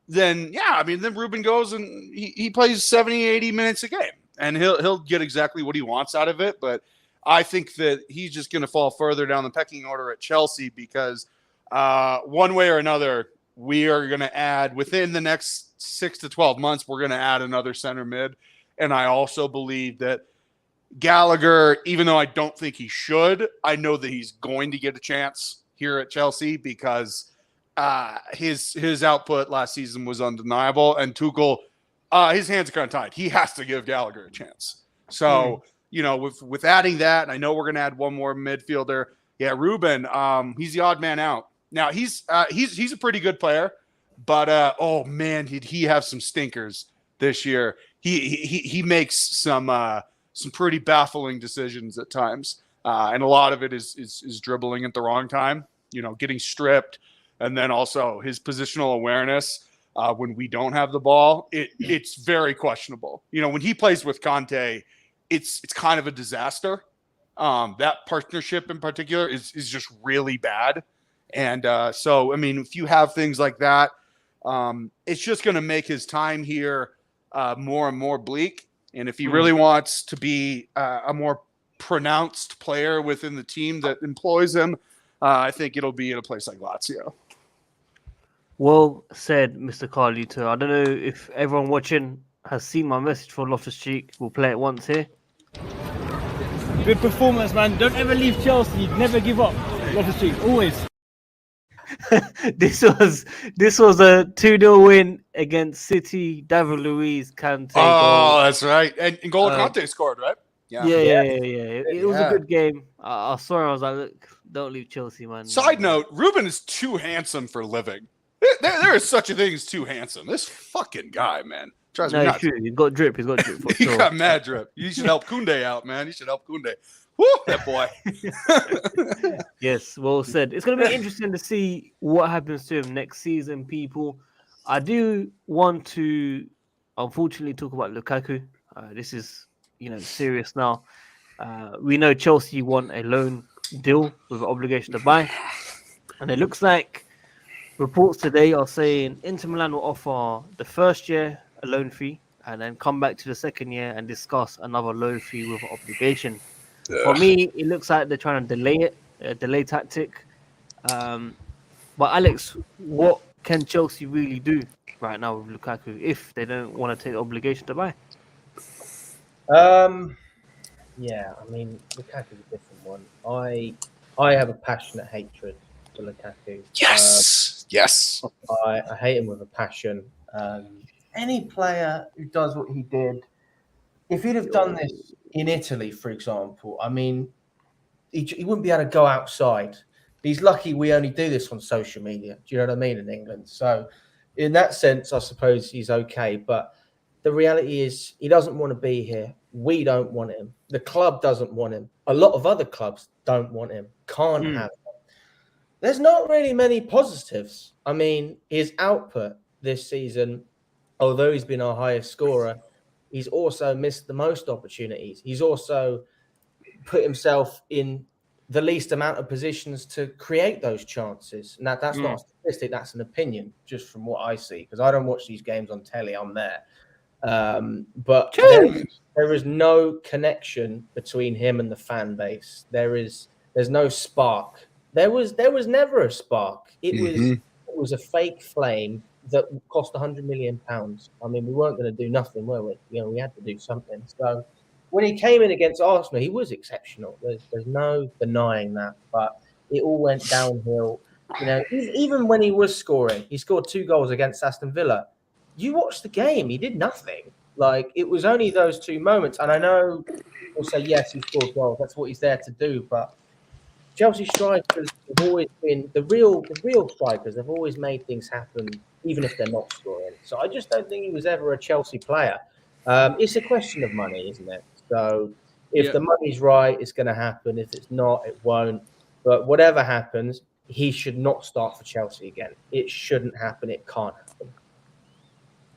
then yeah, I mean, then Ruben goes and he plays 70, 80 minutes a game, and he'll get exactly what he wants out of it. But I think that he's just going to fall further down the pecking order at Chelsea because one way or another, we are going to add within the next 6 to 12 months, we're going to add another center mid. And I also believe that Gallagher, even though I don't think he should, I know that he's going to get a chance here at Chelsea because his output last season was undeniable, and Tuchel, his hands are kind of tied. He has to give Gallagher a chance. So, with adding that, and I know we're going to add one more midfielder. Yeah, Ruben, he's the odd man out. Now he's a pretty good player, but oh man, did he have some stinkers this year? He makes some pretty baffling decisions at times, and a lot of it is dribbling at the wrong time. Getting stripped. And then also his positional awareness when we don't have the ball, it's very questionable. When he plays with Conte, it's kind of a disaster. That partnership in particular is just really bad. And so, I mean, if you have things like that, it's just going to make his time here more and more bleak. And if he really wants to be a more pronounced player within the team that employs him, I think it'll be at a place like Lazio. Well said, Mr. Carlito. I don't know if everyone watching has seen my message for Loftus-Cheek. We'll play it once here. Good performance, man. Don't ever leave Chelsea. Never give up. Loftus-Cheek, always. This was a 2-0 win against City. David Luiz, Kante. Oh, that's right. And N'Golo Kante scored, right? Yeah. It was a good game. I saw it. I was like, look, don't leave Chelsea, man. Side note, Ruben is too handsome for living. There is such a thing as too handsome. This fucking guy, man. He's true. He's got drip. For He sure. got mad drip. You should help Kounde out, man. You should help Kounde. Woo, that boy. Yes, well said. It's going to be interesting to see what happens to him next season, people. I do want to, unfortunately, talk about Lukaku. This is, serious now. We know Chelsea want a loan deal with an obligation to buy. And it looks like reports today are saying Inter Milan will offer the first year a loan fee and then come back to the second year and discuss another loan fee with an obligation. For me, it looks like they're trying to delay it, a delay tactic. But Alex, what can Chelsea really do right now with Lukaku if they don't want to take the obligation to buy? Yeah, I mean, Lukaku's a different one. I have a passionate hatred for Lukaku. Yes. I hate him with a passion. Any player who does what he did, if he'd have done this in Italy, for example, I mean, he wouldn't be able to go outside. He's lucky we only do this on social media. Do you know what I mean, in England? So in that sense, I suppose he's okay. But the reality is he doesn't want to be here. We don't want him. The club doesn't want him. A lot of other clubs don't want him. Can't have him. There's not really many positives. I mean, his output this season, although he's been our highest scorer, he's also missed the most opportunities. He's also put himself in the least amount of positions to create those chances. Now, that's not a statistic, that's an opinion, just from what I see, because I don't watch these games on telly, I'm there. But there is no connection between him and the fan base. There's no spark. There was never a spark. It was a fake flame that cost £100 million. I mean, we weren't going to do nothing, were we? We had to do something. So when he came in against Arsenal, he was exceptional. There's no denying that. But it all went downhill. Even when he was scoring, he scored 2 goals against Aston Villa. You watched the game; he did nothing. Like, it was only those 2 moments. And I know we'll say yes, he scored goals. That's what he's there to do. But Chelsea strikers have always been the real strikers. Have always made things happen, even if they're not scoring. So I just don't think he was ever a Chelsea player. It's a question of money, isn't it? So if the money's right, it's going to happen. If it's not, it won't. But whatever happens, he should not start for Chelsea again. It shouldn't happen. It can't happen.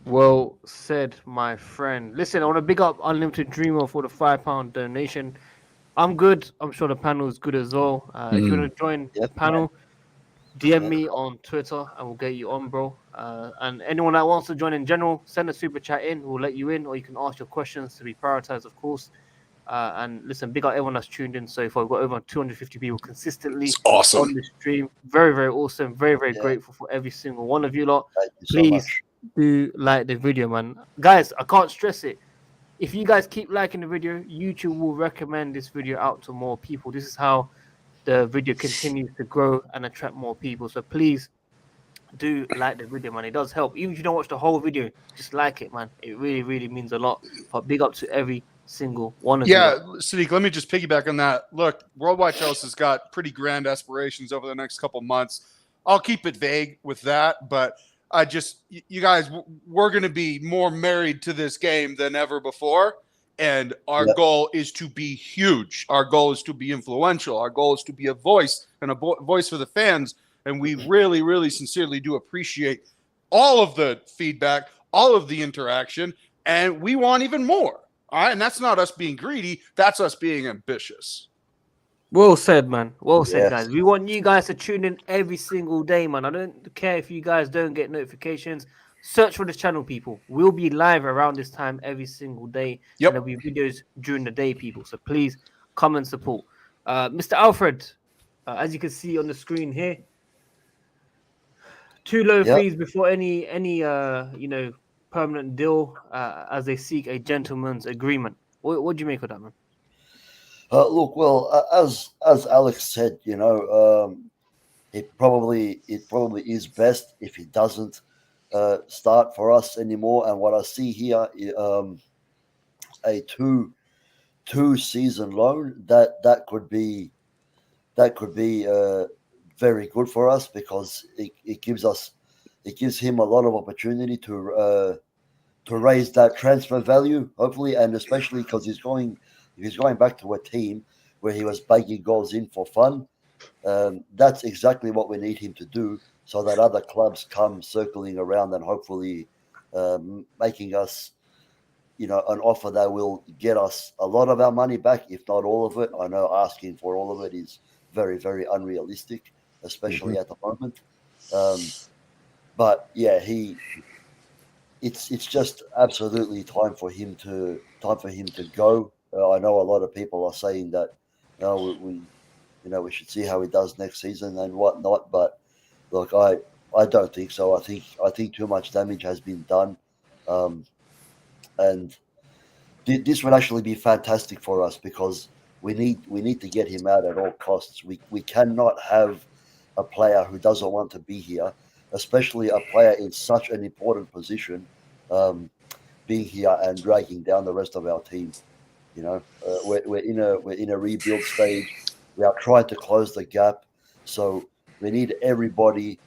Well said, my friend. Listen, I want to big up Unlimited Dreamer for the £5 donation. I'm good. I'm sure the panel is good as well. If you want to join the panel, DM me on Twitter and we'll get you on, bro. And anyone that wants to join in general, send a super chat in. We'll let you in, or you can ask your questions to be prioritized, of course. And listen, big up everyone that's tuned in so far. We've got over 250 people consistently It's awesome. on the stream. Very, very awesome. Very, very Yeah. grateful for every single one of you lot. Thank you so Please much. do like the video, man. Guys, I can't stress it. If you guys keep liking the video, YouTube will recommend this video out to more people. This is how the video continues to grow and attract more people. So please do like the video, man. It does help. Even if you don't watch the whole video, just like it, man. It really, really means a lot. But big up to every single one of you. Yeah, Sadiq, let me just piggyback on that. Look, WorldWideChels has got pretty grand aspirations over the next couple months. I'll keep it vague with that, but I just, you guys, we're going to be more married to this game than ever before. And our goal is to be huge. Our goal is to be influential. Our goal is to be a voice and a voice for the fans. And we really, really sincerely do appreciate all of the feedback, all of the interaction, and we want even more. All right. And that's not us being greedy. That's us being ambitious. Well said, man. Well said, Yes. guys. We want you guys to tune in every single day, man. I don't care if you guys don't get notifications. Search for this channel, people. We'll be live around this time every single day. Yep. And there'll be videos during the day, people. So please come and support. Mr. Alfred, as you can see on the screen here, 2 low fees before any permanent deal as they seek a gentleman's agreement. What do you make of that, man? Look, well, as Alex said, it probably is best if he doesn't start for us anymore. And what I see here, a two season loan that could be very good for us, because it gives him a lot of opportunity to raise that transfer value, hopefully, and especially because he's going back to a team where he was bagging goals in for fun. That's exactly what we need him to do, so that other clubs come circling around and hopefully making us, an offer that will get us a lot of our money back, if not all of it. I know asking for all of it is very, very unrealistic, especially at the moment. But yeah, it's just absolutely time for him to go. I know a lot of people are saying that we should see how he does next season and whatnot. But look, I don't think so. I think too much damage has been done, and this would actually be fantastic for us, because we need to get him out at all costs. We cannot have a player who doesn't want to be here, especially a player in such an important position, being here and dragging down the rest of our team. We're in a rebuild stage. We are trying to close the gap, so we need everybody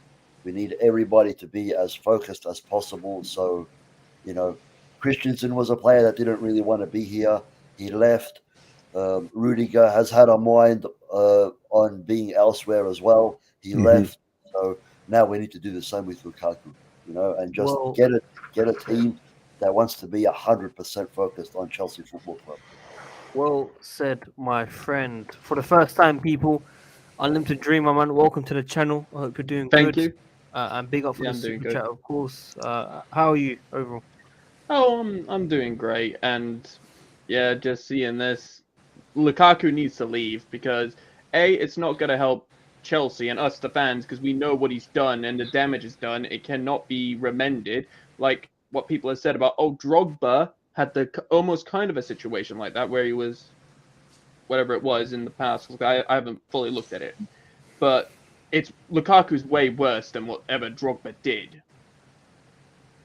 to be as focused as possible. So, Christensen was a player that didn't really want to be here. He left. Rudiger has had a mind on being elsewhere as well. He left. So now we need to do the same with Lukaku, and just get a team that wants to be 100% focused on Chelsea Football Club. Well said, my friend. For the first time, people, Unlimited Dreamer, man, welcome to the channel. I hope you're doing good. Thank you. And big up for the I'm doing super good. chat, of course. How are you overall? Oh, I'm doing great, and yeah, just seeing this, Lukaku needs to leave, because it's not going to help Chelsea and us, the fans, because we know what he's done and the damage is done. It cannot be remended, like what people have said about Drogba had almost kind of a situation like that, where he was whatever it was in the past. I haven't fully looked at it, but Lukaku's way worse than whatever Drogba did.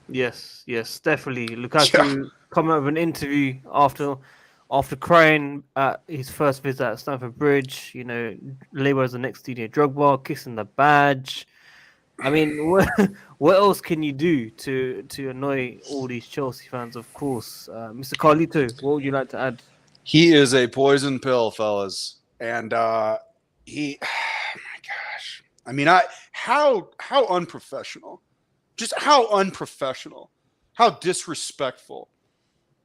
Yes, definitely. Lukaku coming out of an interview after crying at his first visit at Stamford Bridge, labelled as the next Didier Drogba, kissing the badge. I mean, what else can you do to annoy all these Chelsea fans? Of course, Mr. Carlito, what would you like to add? He is a poison pill, fellas, and he. Oh my gosh! I mean, how unprofessional, just how unprofessional, how disrespectful.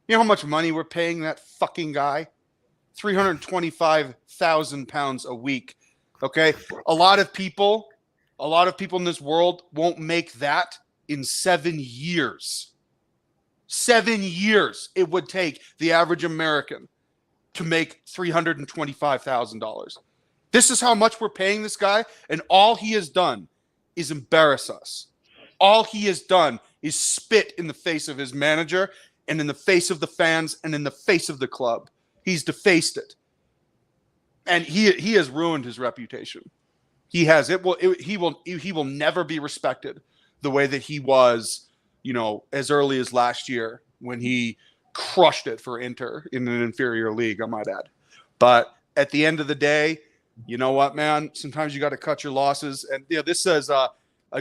You know how much money we're paying that fucking guy? £325,000 a week. Okay, a lot of people A lot of people in this world won't make that in 7 years. 7 years it would take the average American to make $325,000. This is how much we're paying this guy, and all he has done is embarrass us. All he has done is spit in the face of his manager and in the face of the fans and in the face of the club. He's defaced it. And he has ruined his reputation. He has. He will never be respected the way that he was, as early as last year when he crushed it for Inter in an inferior league, I might add. But at the end of the day, you know what, man? Sometimes you got to cut your losses. And this says a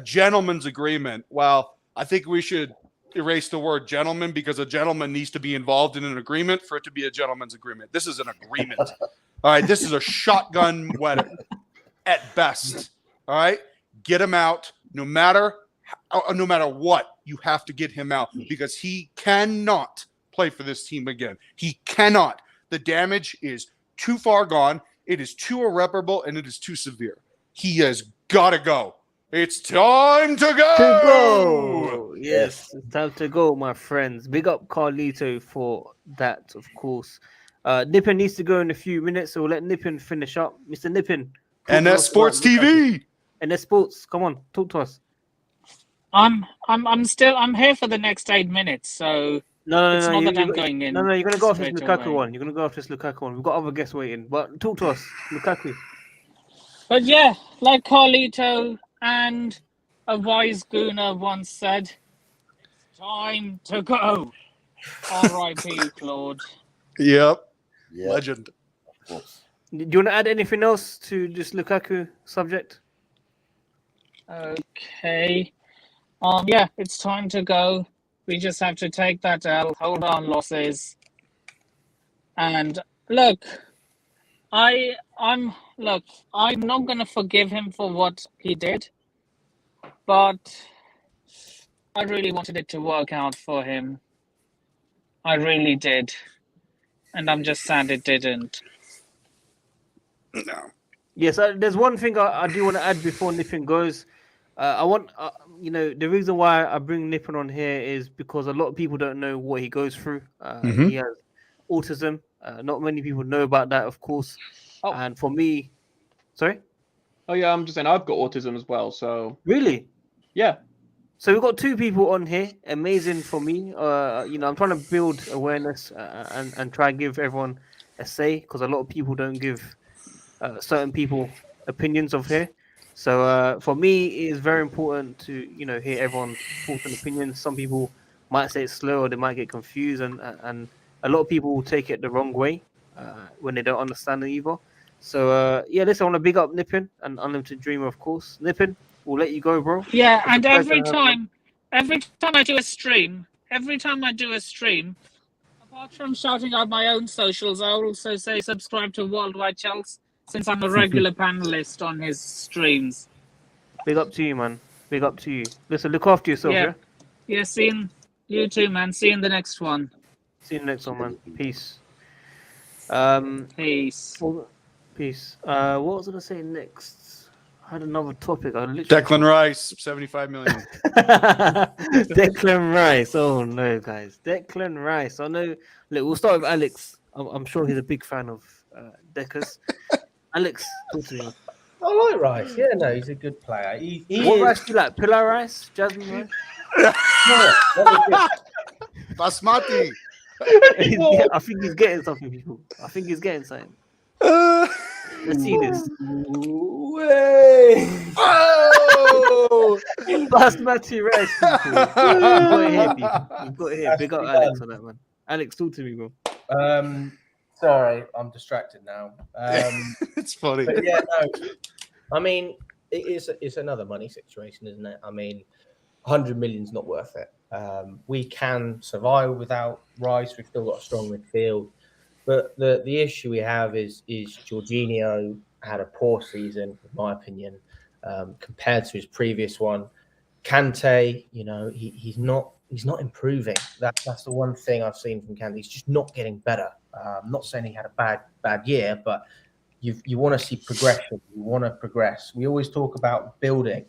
gentleman's agreement. Well, I think we should erase the word gentleman because a gentleman needs to be involved in an agreement for it to be a gentleman's agreement. This is an agreement. All right, this is a shotgun wedding at best. All right, get him out. No matter what, you have to get him out because he cannot play for this team again. He cannot. The damage is too far gone. It is too irreparable and it is too severe. He has got to go. It's time to go. Yes, it's time to go, my friends. Big up Carlito for that, of course. Nippon needs to go in a few minutes, so we'll let Nippon finish up. Mr. Nippon. NS Sports TV. NS Sports, come on, talk to us. I'm here for the next 8 minutes, so No, it's not that I'm going in. No, you're gonna go off this straight Lukaku away. one. You're gonna go off this Lukaku one. We've got other guests waiting, but talk to us, Lukaku. But yeah, like Carlito and a wise gooner once said, it's time to go. R.I.P. Claude. Yep. Yeah, Legend. of course. Do you want to add anything else to this Lukaku subject? Okay. Yeah, it's time to go. We just have to take that L, hold on losses. And look, I'm not gonna forgive him for what he did, but I really wanted it to work out for him. I really did. And I'm just sad it didn't. No. Yes, there's one thing I do want to add before Nippon goes. I want, the reason why I bring Nippon on here is because a lot of people don't know what he goes through. He has autism. Not many people know about that, of course. Oh. And for me, sorry? Oh, yeah, I'm just saying I've got autism as well, so... Really? Yeah. So we've got two people on here. Amazing for me. I'm trying to build awareness and try and give everyone a say because a lot of people don't give certain people opinions of here. So for me, it is very important to hear everyone's thoughts and opinions. Some people might say it's slow or they might get confused, and a lot of people will take it the wrong way when they don't understand it either. So listen, I want to big up Nippon and Unlimited Dreamer, of course. Nippon, we'll let you go, bro. Yeah, It's and a pleasure every to have time I do a stream, apart from shouting out my own socials, I also say subscribe to WorldWideChels since I'm a regular panelist on his streams. Big up to you, man. Big up to you. Listen, look after yourself, yeah? Yeah, you too, man. See you in the next one. See you in the next one, man. Peace. Peace. Peace. What was I going to say next? I had another topic. Declan Rice, 75 million. Declan Rice. Oh, no, guys. Declan Rice. I know. Look, we'll start with Alex. I'm sure he's a big fan of Deckers. Alex, talk to me. I like Rice. Yeah, no, he's a good player. What rice do you like? Pillar rice? Jasmine rice? Basmati. I think he's getting something, people. I think he's getting something. Let's see this. Way. Oh! Basmati rice, people. You've got it here, people. You've got it here. Big up Alex on that, man. Alex, talk to me, bro. Sorry, I'm distracted now. It's funny. But yeah, no. I mean, it's another money situation, isn't it? I mean, 100 million's not worth it. We can survive without Rice. We've still got a strong midfield. But the issue we have is Jorginho had a poor season, in my opinion, compared to his previous one. Kante, he's not improving. That's the one thing I've seen from Kante. He's just not getting better. I'm not saying he had a bad year, but you want to see progression. You want to progress. We always talk about building.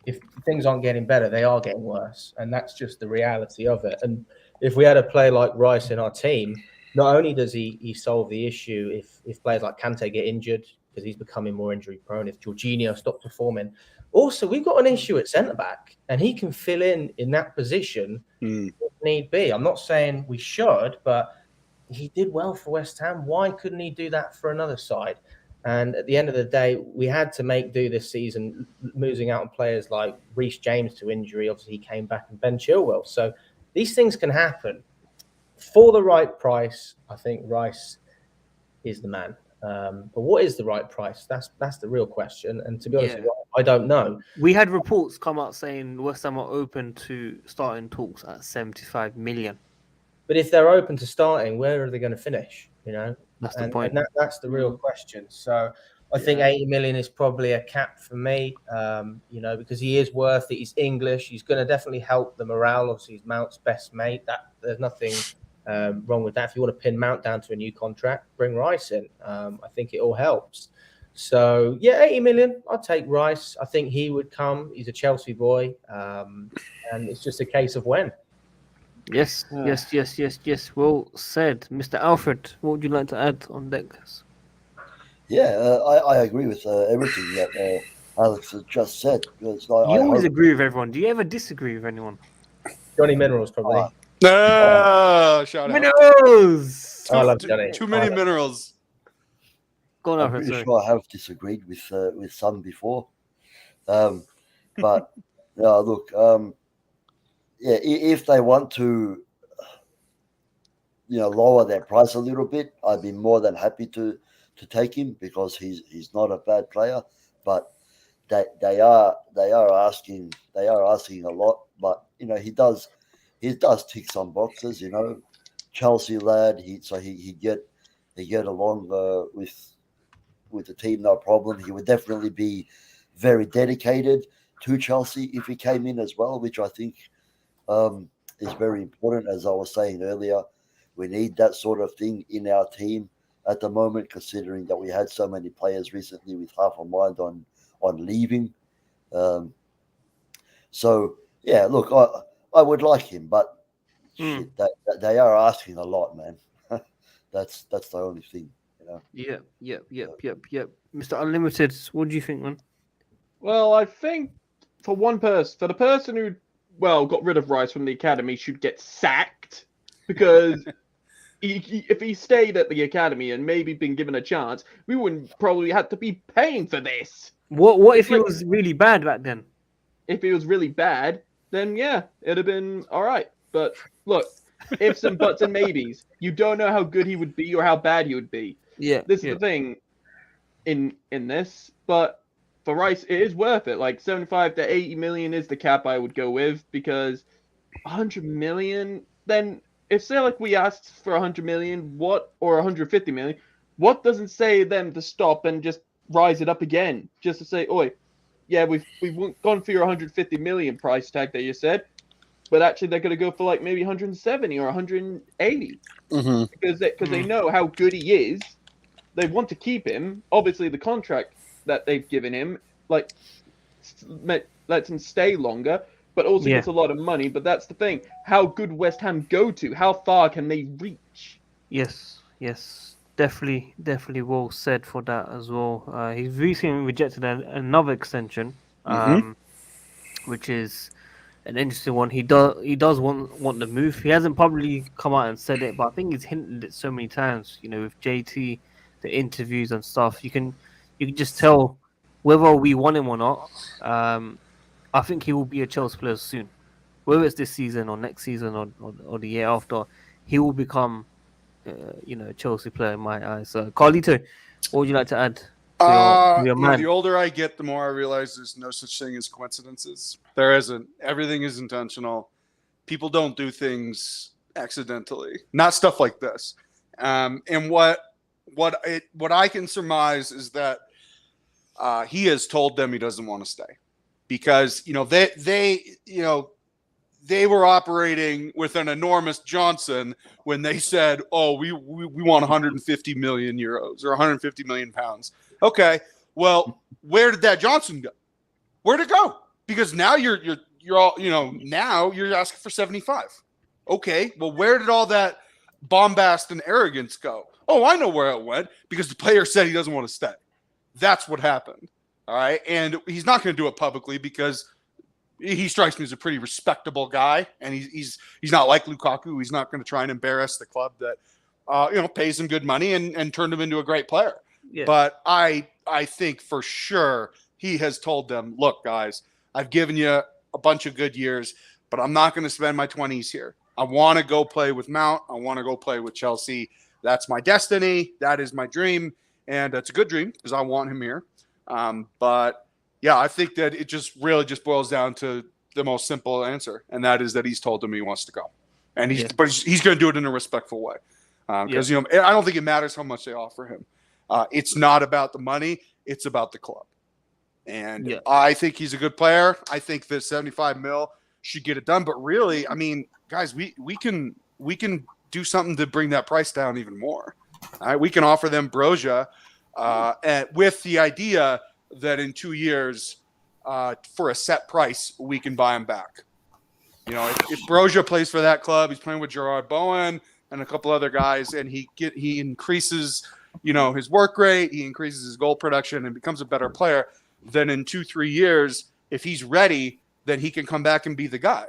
If things aren't getting better, they are getting worse, and that's just the reality of it. And if we had a player like Rice in our team, not only does he solve the issue if players like Kante get injured because he's becoming more injury prone, if Jorginho stops performing, also we've got an issue at centre back, and he can fill in that position if need be. I'm not saying we should, but he did well for West Ham. Why couldn't he do that for another side? And at the end of the day, we had to make do this season, losing out on players like Reece James to injury. Obviously, he came back, and Ben Chilwell. So these things can happen. For the right price, I think Rice is the man. But what is the right price? That's the real question. And to be honest with you, I don't know. We had reports come out saying West Ham are open to starting talks at 75 million. But if they're open to starting, where are they going to finish? That's the point. And that's the real question. So I think 80 million is probably a cap for me, because he is worth it. He's English. He's going to definitely help the morale. Obviously, he's Mount's best mate. There's nothing wrong with that. If you want to pin Mount down to a new contract, bring Rice in. I think it all helps. So, 80 million, I'll take Rice. I think he would come. He's a Chelsea boy. And it's just a case of when. Yes. Well said. Mr. Alfred, what would you like to add on deck? Yeah, I agree with everything that Alex has just said. Because you always agree with everyone. Do you ever disagree with anyone? Johnny Minerals, probably. Shout out. Minerals! I love Johnny. Too many minerals. Go on, I'm Alfred. pretty sure I have disagreed with some before. But, look, if they want to, lower their price a little bit, I'd be more than happy to take him because he's not a bad player. But they are asking a lot. But he does tick some boxes. Chelsea lad. He get along with the team, no problem. He would definitely be very dedicated to Chelsea if he came in as well, which I think is very important. As I was saying earlier, we need that sort of thing in our team at the moment, considering that we had so many players recently with half a mind on leaving. Look, I would like him, but shit, they are asking a lot, man. That's the only thing. Yep. Mr. Unlimited, what do you think, man? Well, I think for the person who got rid of Rice from the academy should get sacked because if he stayed at the academy and maybe been given a chance, we wouldn't probably have to be paying for this. What if he was really bad back then? If he was really bad, then it'd have been all right. But look, ifs and buts and maybes. You don't know how good he would be or how bad he would be. Yeah. This is the thing in this, but for Rice, it is worth it. Like 75 to 80 million is the cap I would go with because 100 million, then if say like we asked for 100 million, or 150 million, what doesn't say them to stop and just rise it up again? Just to say, oi, we've gone for your 150 million price tag that you said, but actually they're going to go for like maybe 170 or 180 because they know how good he is. They want to keep him. Obviously, the contract that they've given him lets him stay longer, but also gets a lot of money. But that's the thing. How good West Ham go to? How far can they reach? Yes. Definitely well said for that as well. He's recently rejected another extension, which is an interesting one. He does want the move. He hasn't probably come out and said it, but I think he's hinted it so many times. With JT, the interviews and stuff, you can just tell whether we want him or not. I think he will be a Chelsea player soon, whether it's this season or next season or the year after. He will become, a Chelsea player in my eyes. So, Carlito, what would you like to add to your man? The older I get, the more I realize there's no such thing as coincidences. There isn't. Everything is intentional. People don't do things accidentally. Not stuff like this. And what I can surmise is that he has told them he doesn't want to stay because they were operating with an enormous Johnson when they said, "Oh, we want 150 million euros or 150 million pounds." Okay, well, where did that Johnson go? Where'd it go? Because now you're all, now you're asking for 75. Okay, well, where did all that bombast and arrogance go? Oh, I know where it went, because the player said he doesn't want to stay. That's what happened. All right, and he's not going to do it publicly because he strikes me as a pretty respectable guy, and he's not like Lukaku. He's not going to try and embarrass the club that pays him good money and turned him into a great player. Yeah. But I think for sure he has told them, look, guys, I've given you a bunch of good years, but I'm not going to spend my 20s here. I want to go play with Mount. I want to go play with Chelsea. That's my destiny. That is my dream. And it's a good dream because I want him here. But yeah, I think that it just really just boils down to the most simple answer. And that is that he's told them he wants to go. And he's going to do it in a respectful way. Because, I don't think it matters how much they offer him. It's not about the money. It's about the club. And I think he's a good player. I think that 75 mil should get it done. But really, I mean, guys, we can do something to bring that price down even more. All right? We can offer them Broja and with the idea that in 2 years, for a set price, we can buy him back. If Broja plays for that club, he's playing with Gerard Bowen and a couple other guys, and he increases, his work rate, he increases his goal production and becomes a better player. Then in 2-3 years, if he's ready, then he can come back and be the guy,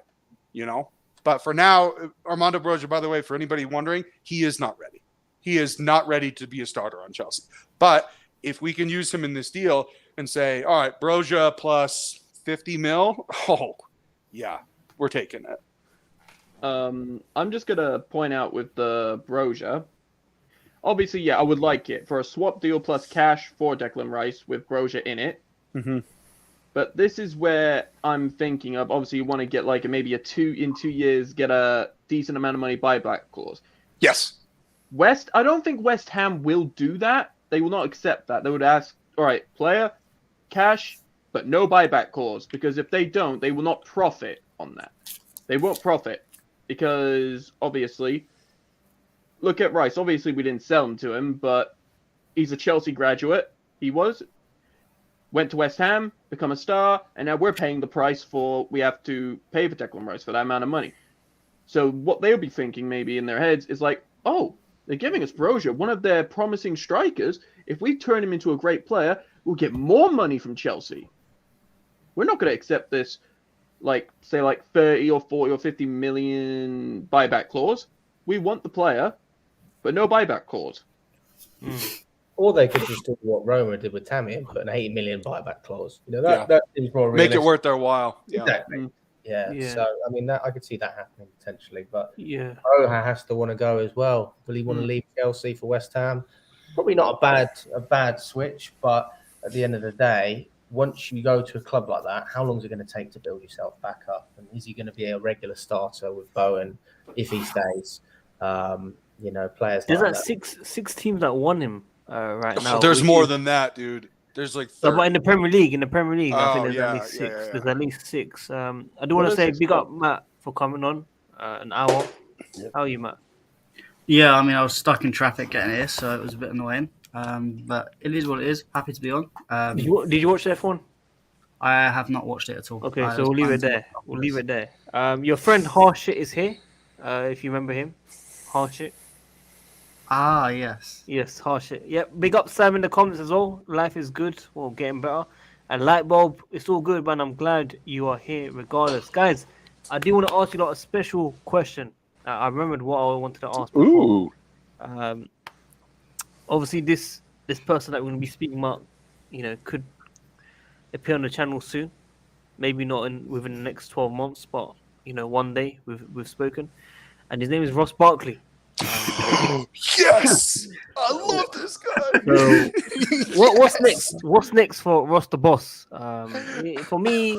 But for now, Armando Broja, by the way, for anybody wondering, he is not ready. He is not ready to be a starter on Chelsea. But if we can use him in this deal and say, all right, Broja plus 50 mil, we're taking it. I'm just going to point out with the Broja, obviously, I would like it for a swap deal plus cash for Declan Rice with Broja in it. Mm-hmm. But this is where I'm thinking of, obviously, you want to get like maybe in 2 years, get a decent amount of money buyback clause. Yes. I don't think West Ham will do that. They will not accept that. They would ask, all right, player, cash, but no buyback clause. Because if they don't, they will not profit on that. They won't profit. Because, obviously, look at Rice. Obviously, we didn't sell him to him, but he's a Chelsea graduate. He went to West Ham, become a star, and now we're paying the price we have to pay for Declan Rice for that amount of money. So what they'll be thinking maybe in their heads is like, oh, they're giving us Broja, one of their promising strikers. If we turn him into a great player, we'll get more money from Chelsea. We're not going to accept this, say 30 or 40 or 50 million buyback clause. We want the player, but no buyback clause. Or they could just do what Roma did with Tammy and put an 80 million buyback clause. That seems more realistic. Make it worth their while. Yeah. Exactly. Yeah. So I mean, I could see that happening potentially, but Broja has to want to go as well. Will he want to leave Chelsea for West Ham? Probably not a bad switch, but at the end of the day, once you go to a club like that, how long is it going to take to build yourself back up? And is he going to be a regular starter with Bowen if he stays? Players. There's like six teams that want him right now. There's more than that, dude. There's like 30. But in the Premier League, I think there's at least 6. Yeah. There's at least 6. I do want to say big up Matt for coming on an hour. Yep. How are you, Matt? Yeah, I mean, I was stuck in traffic getting here, so it was a bit annoying. But it is what it is. Happy to be on. Did you watch the F1? I have not watched it at all. Okay, so we'll leave it there. Your friend Harshit is here. If you remember him, Harshit. Ah, yes. Yes, Harshit. Yep. Big up Sam in the comments as well. Life is good. Well, getting better. And Lightbulb, it's all good, man. I'm glad you are here regardless. Guys, I do want to ask you a special question. I remembered what I wanted to ask before. Ooh. Obviously, this person that we're going to be speaking about, could appear on the channel soon. Maybe not within the next 12 months, but, one day we've spoken. And his name is Ross Barkley. Yes, I love this guy. So, what's next? What's next for Ross the Boss? For me,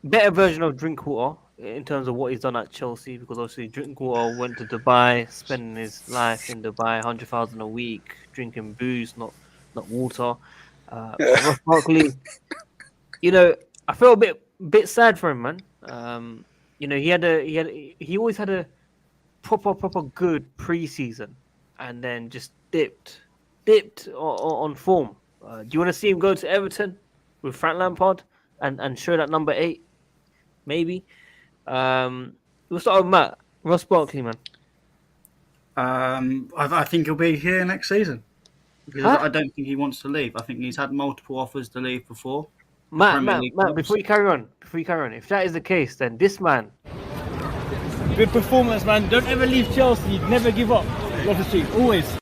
better version of Drinkwater in terms of what he's done at Chelsea, because obviously Drinkwater went to Dubai, spending his life in Dubai, 100,000 a week, drinking booze, not water. Ross Barkley, I felt a bit sad for him, man. You know, he always had a proper good preseason, and then just dipped on form. Do you want to see him go to Everton with Frank Lampard and show that number 8? Maybe. We'll start with Matt. Ross Barkley, man. I think he'll be here next season. Because I don't think he wants to leave. I think he's had multiple offers to leave before. Matt, before you carry on, if that is the case, then this man. Good performance, man. Don't ever leave Chelsea. Never give up. Loftus-Cheek, always.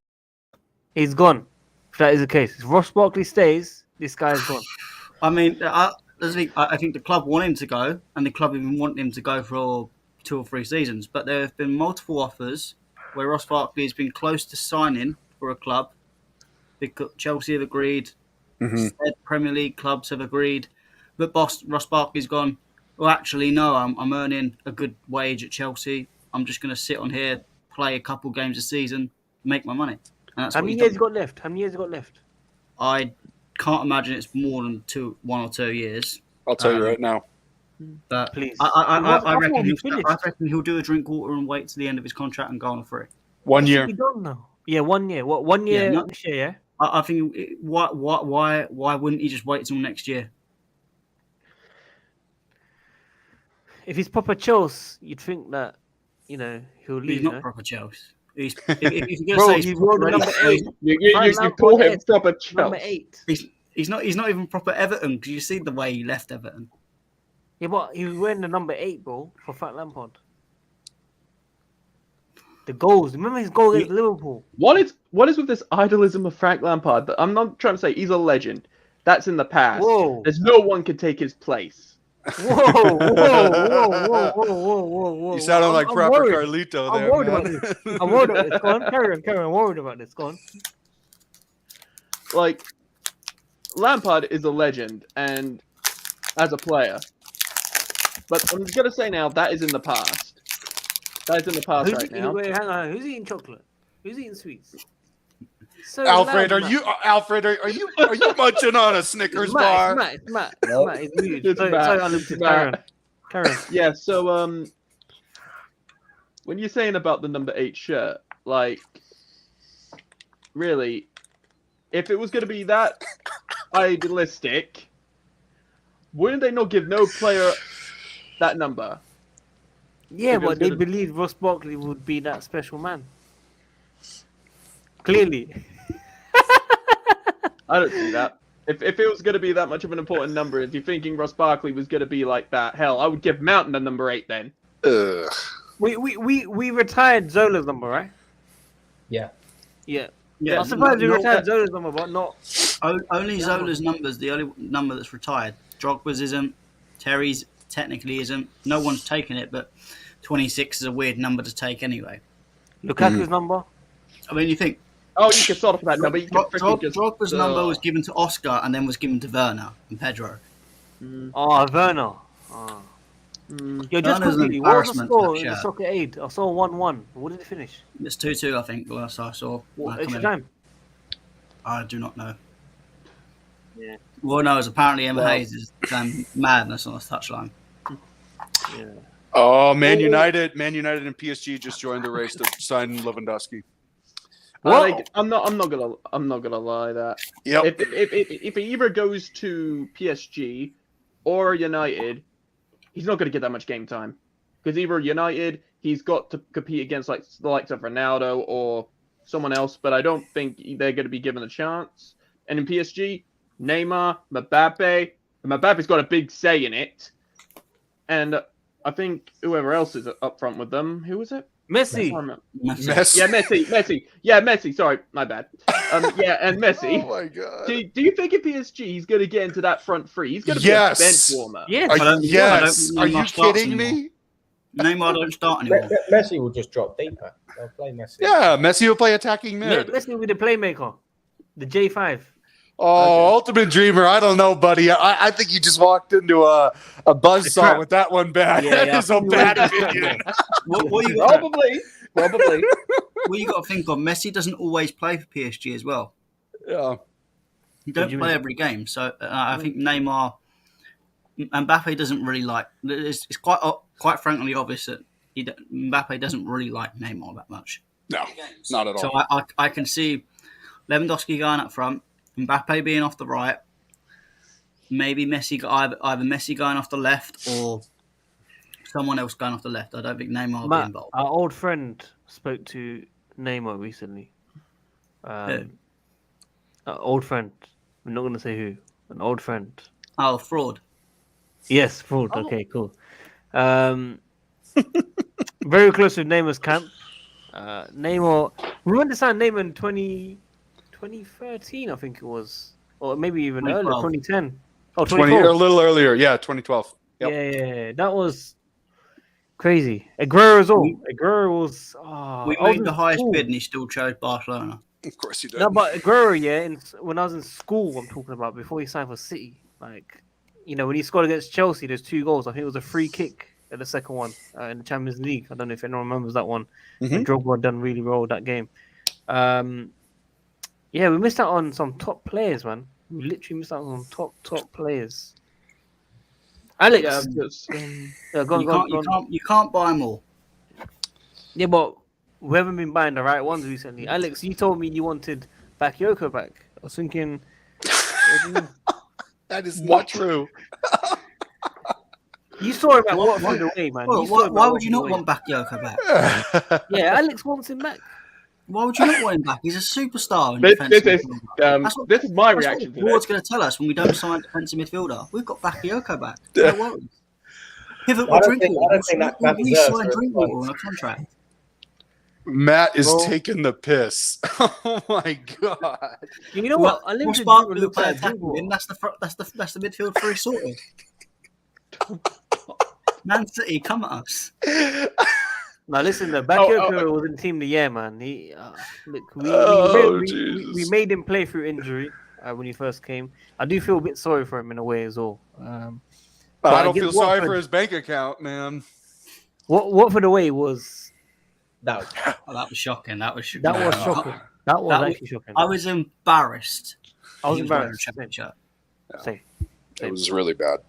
He's gone. If that is the case, if Ross Barkley stays, this guy's gone. I mean, I think the club want him to go, and the club even want him to go for 2 or 3 seasons. But there have been multiple offers where Ross Barkley has been close to signing for a club. Because Chelsea have agreed. Said Premier League clubs have agreed. But Ross Barkley's gone, well, actually, no, I'm earning a good wage at Chelsea. I'm just going to sit on here, play a couple games a season, make my money. And that's How many years you got left? I can't imagine it's more than 1 or 2 years. I'll tell you right now. But Please. I reckon he'll do a drink water and wait to the end of his contract and go on a free. 1 year. We don't know. Yeah, 1 year. What? 1 year next year? Yeah. I think why wouldn't he just wait till next year? If he's proper Chelsea, you'd think that he'll leave. He's not no? proper Chelsea. If you're Bro, going to he's say won the number 8. You call him proper Number Chelsea. 8. he's not even proper Everton, because you see the way he left Everton. Yeah, but he was wearing the number 8, bro, for Frank Lampard. The goals. Remember his goal against Liverpool? What is with this idolism of Frank Lampard? I'm not trying to say he's a legend. That's in the past. Whoa. There's no one can take his place. Whoa. You sounded like I'm proper worried. Carlito I'm there, worried man. about this. I'm worried about this. Go on, carry on. I'm worried about this. Go on. Like, Lampard is a legend and as a player. But I'm gonna say now that is in the past. That is in the past right now. Wait, hang on. Who's eating chocolate? Who's eating sweets? So Alfred, loud, are you munching on a Snickers bar? It's Matt. Nope. Matt, it's muted. It's Sorry, Matt. unlimited. Matt. Carry on. Yeah, so when you're saying about the number 8 shirt, like, really, if it was going to be that idealistic, wouldn't they not give no player that number? Yeah, Because but they gonna- believed Ross Barkley would be that special man. Clearly. I don't see that. If it was going to be that much of an important number, if you're thinking Ross Barkley was going to be like that, hell, I would give Mountain the number 8 then. Ugh. We retired Zola's number, right? Yeah. Yeah. Yeah, I'm surprised we no, retired Zola's number, but not. Only Zola's number's the only number that's retired. Drogba's isn't. Terry's technically isn't. No one's taken it, but 26 is a weird number to take anyway. Lukaku's number? I mean, you think Oh, you can sort of that number. You can freaking just... Drogba's number was given to Oscar and then was given to Werner and Pedro. Oh, Werner. Oh. Yo, just Werner's an quickly, what was the embarrassment, score that in the shirt. Soccer Aid? I saw 1-1. What did it finish? It's 2-2, I think, the last I saw. What, Come extra in. time? I do not know. Yeah. Well, no, it's apparently Emma Well- Hayes is madness on the touchline. Yeah. Oh, Man United and PSG just joined the race to sign Lewandowski. Like, I'm not gonna lie that Yep. if he either goes to PSG or United, he's not gonna get that much game time because either United he's got to compete against like the likes of Ronaldo or someone else, but I don't think they're gonna be given a chance. And in PSG, Neymar, Mbappe's got a big say in it, and I think whoever else is up front with them, who was it? Messi. Messi. Yeah, Messi. Yeah, Messi. Sorry, my bad. Yeah, and Messi. Oh my god. Do you think in PSG he's going to get into that front three? He's going to be Yes. a bench warmer. Yes. Yes. I Are don't you Neymar starts kidding me? Neymar don't start anymore. Messi will just drop deeper. They'll play Messi. Yeah, Messi will play attacking mid. Messi will be the playmaker. The J5. Oh, Ultimate Dreamer. I don't know, buddy. I think you just walked into a buzzsaw trap. with that one bad. Yeah, That is a bad opinion. What you got? Probably. What you got to think of? Messi doesn't always play for PSG as well. Yeah. He don't do you play mean? every game, so I think Neymar Mbappe doesn't really like. It's quite frankly obvious that Mbappe doesn't really like Neymar that much. No, not at all. So I can see Lewandowski going up front, Mbappe being off the right, maybe Messi either Messi going off the left or someone else going off the left. I don't think Neymar will be Matt, involved. our old friend spoke to Neymar recently. An old friend. I'm not going to say who. An old friend. Oh, fraud. Yes, fraud. Okay, cool. Very close with Neymar's camp. Neymar. We went to sign Neymar in 2013, I think it was. Or maybe even earlier, 2010. Oh, 2012. A little earlier. Yeah, 2012. Yep. Yeah. That was crazy. Aguero as well. Aguero was... we made the highest bid and he still chose Barcelona. Of course you did. No, but Aguero, when I was in school, I'm talking about, before he signed for City, like, when he scored against Chelsea, there's 2 goals. I think it was a free kick at the second one in the Champions League. I don't know if anyone remembers that one. And Drogba done really well that game. We missed out on some top players, man. We literally missed out on top players. Alex, You can't buy them all. Yeah, but we haven't been buying the right ones recently. Alex, you told me you wanted Bakayoko back. I was thinking... That is not true. You saw him at Watford away, man. Why would you not want Bakayoko back? Yeah, Alex wants him back. Why would you not want him back? He's a superstar in This defensive is my reaction to the board's going to tell us when we don't sign a defensive midfielder. We've got Bakayoko back. No worries. Pivot or Drinkwater. We signed Drinkwater on a contract. Matt is taking the piss. Oh my god! You know what? Barkley will play attacking him. That's the midfield three sorted. Man City, come at us. Now listen, the Bakayoko was in Team of the Year, man. We made him play through injury when he first came. I do feel a bit sorry for him in a way as well. But I don't feel sorry for his bank account, man. Watford away was. That was shocking. That was shocking. That was actually shocking. I was embarrassed. Same. It was really bad.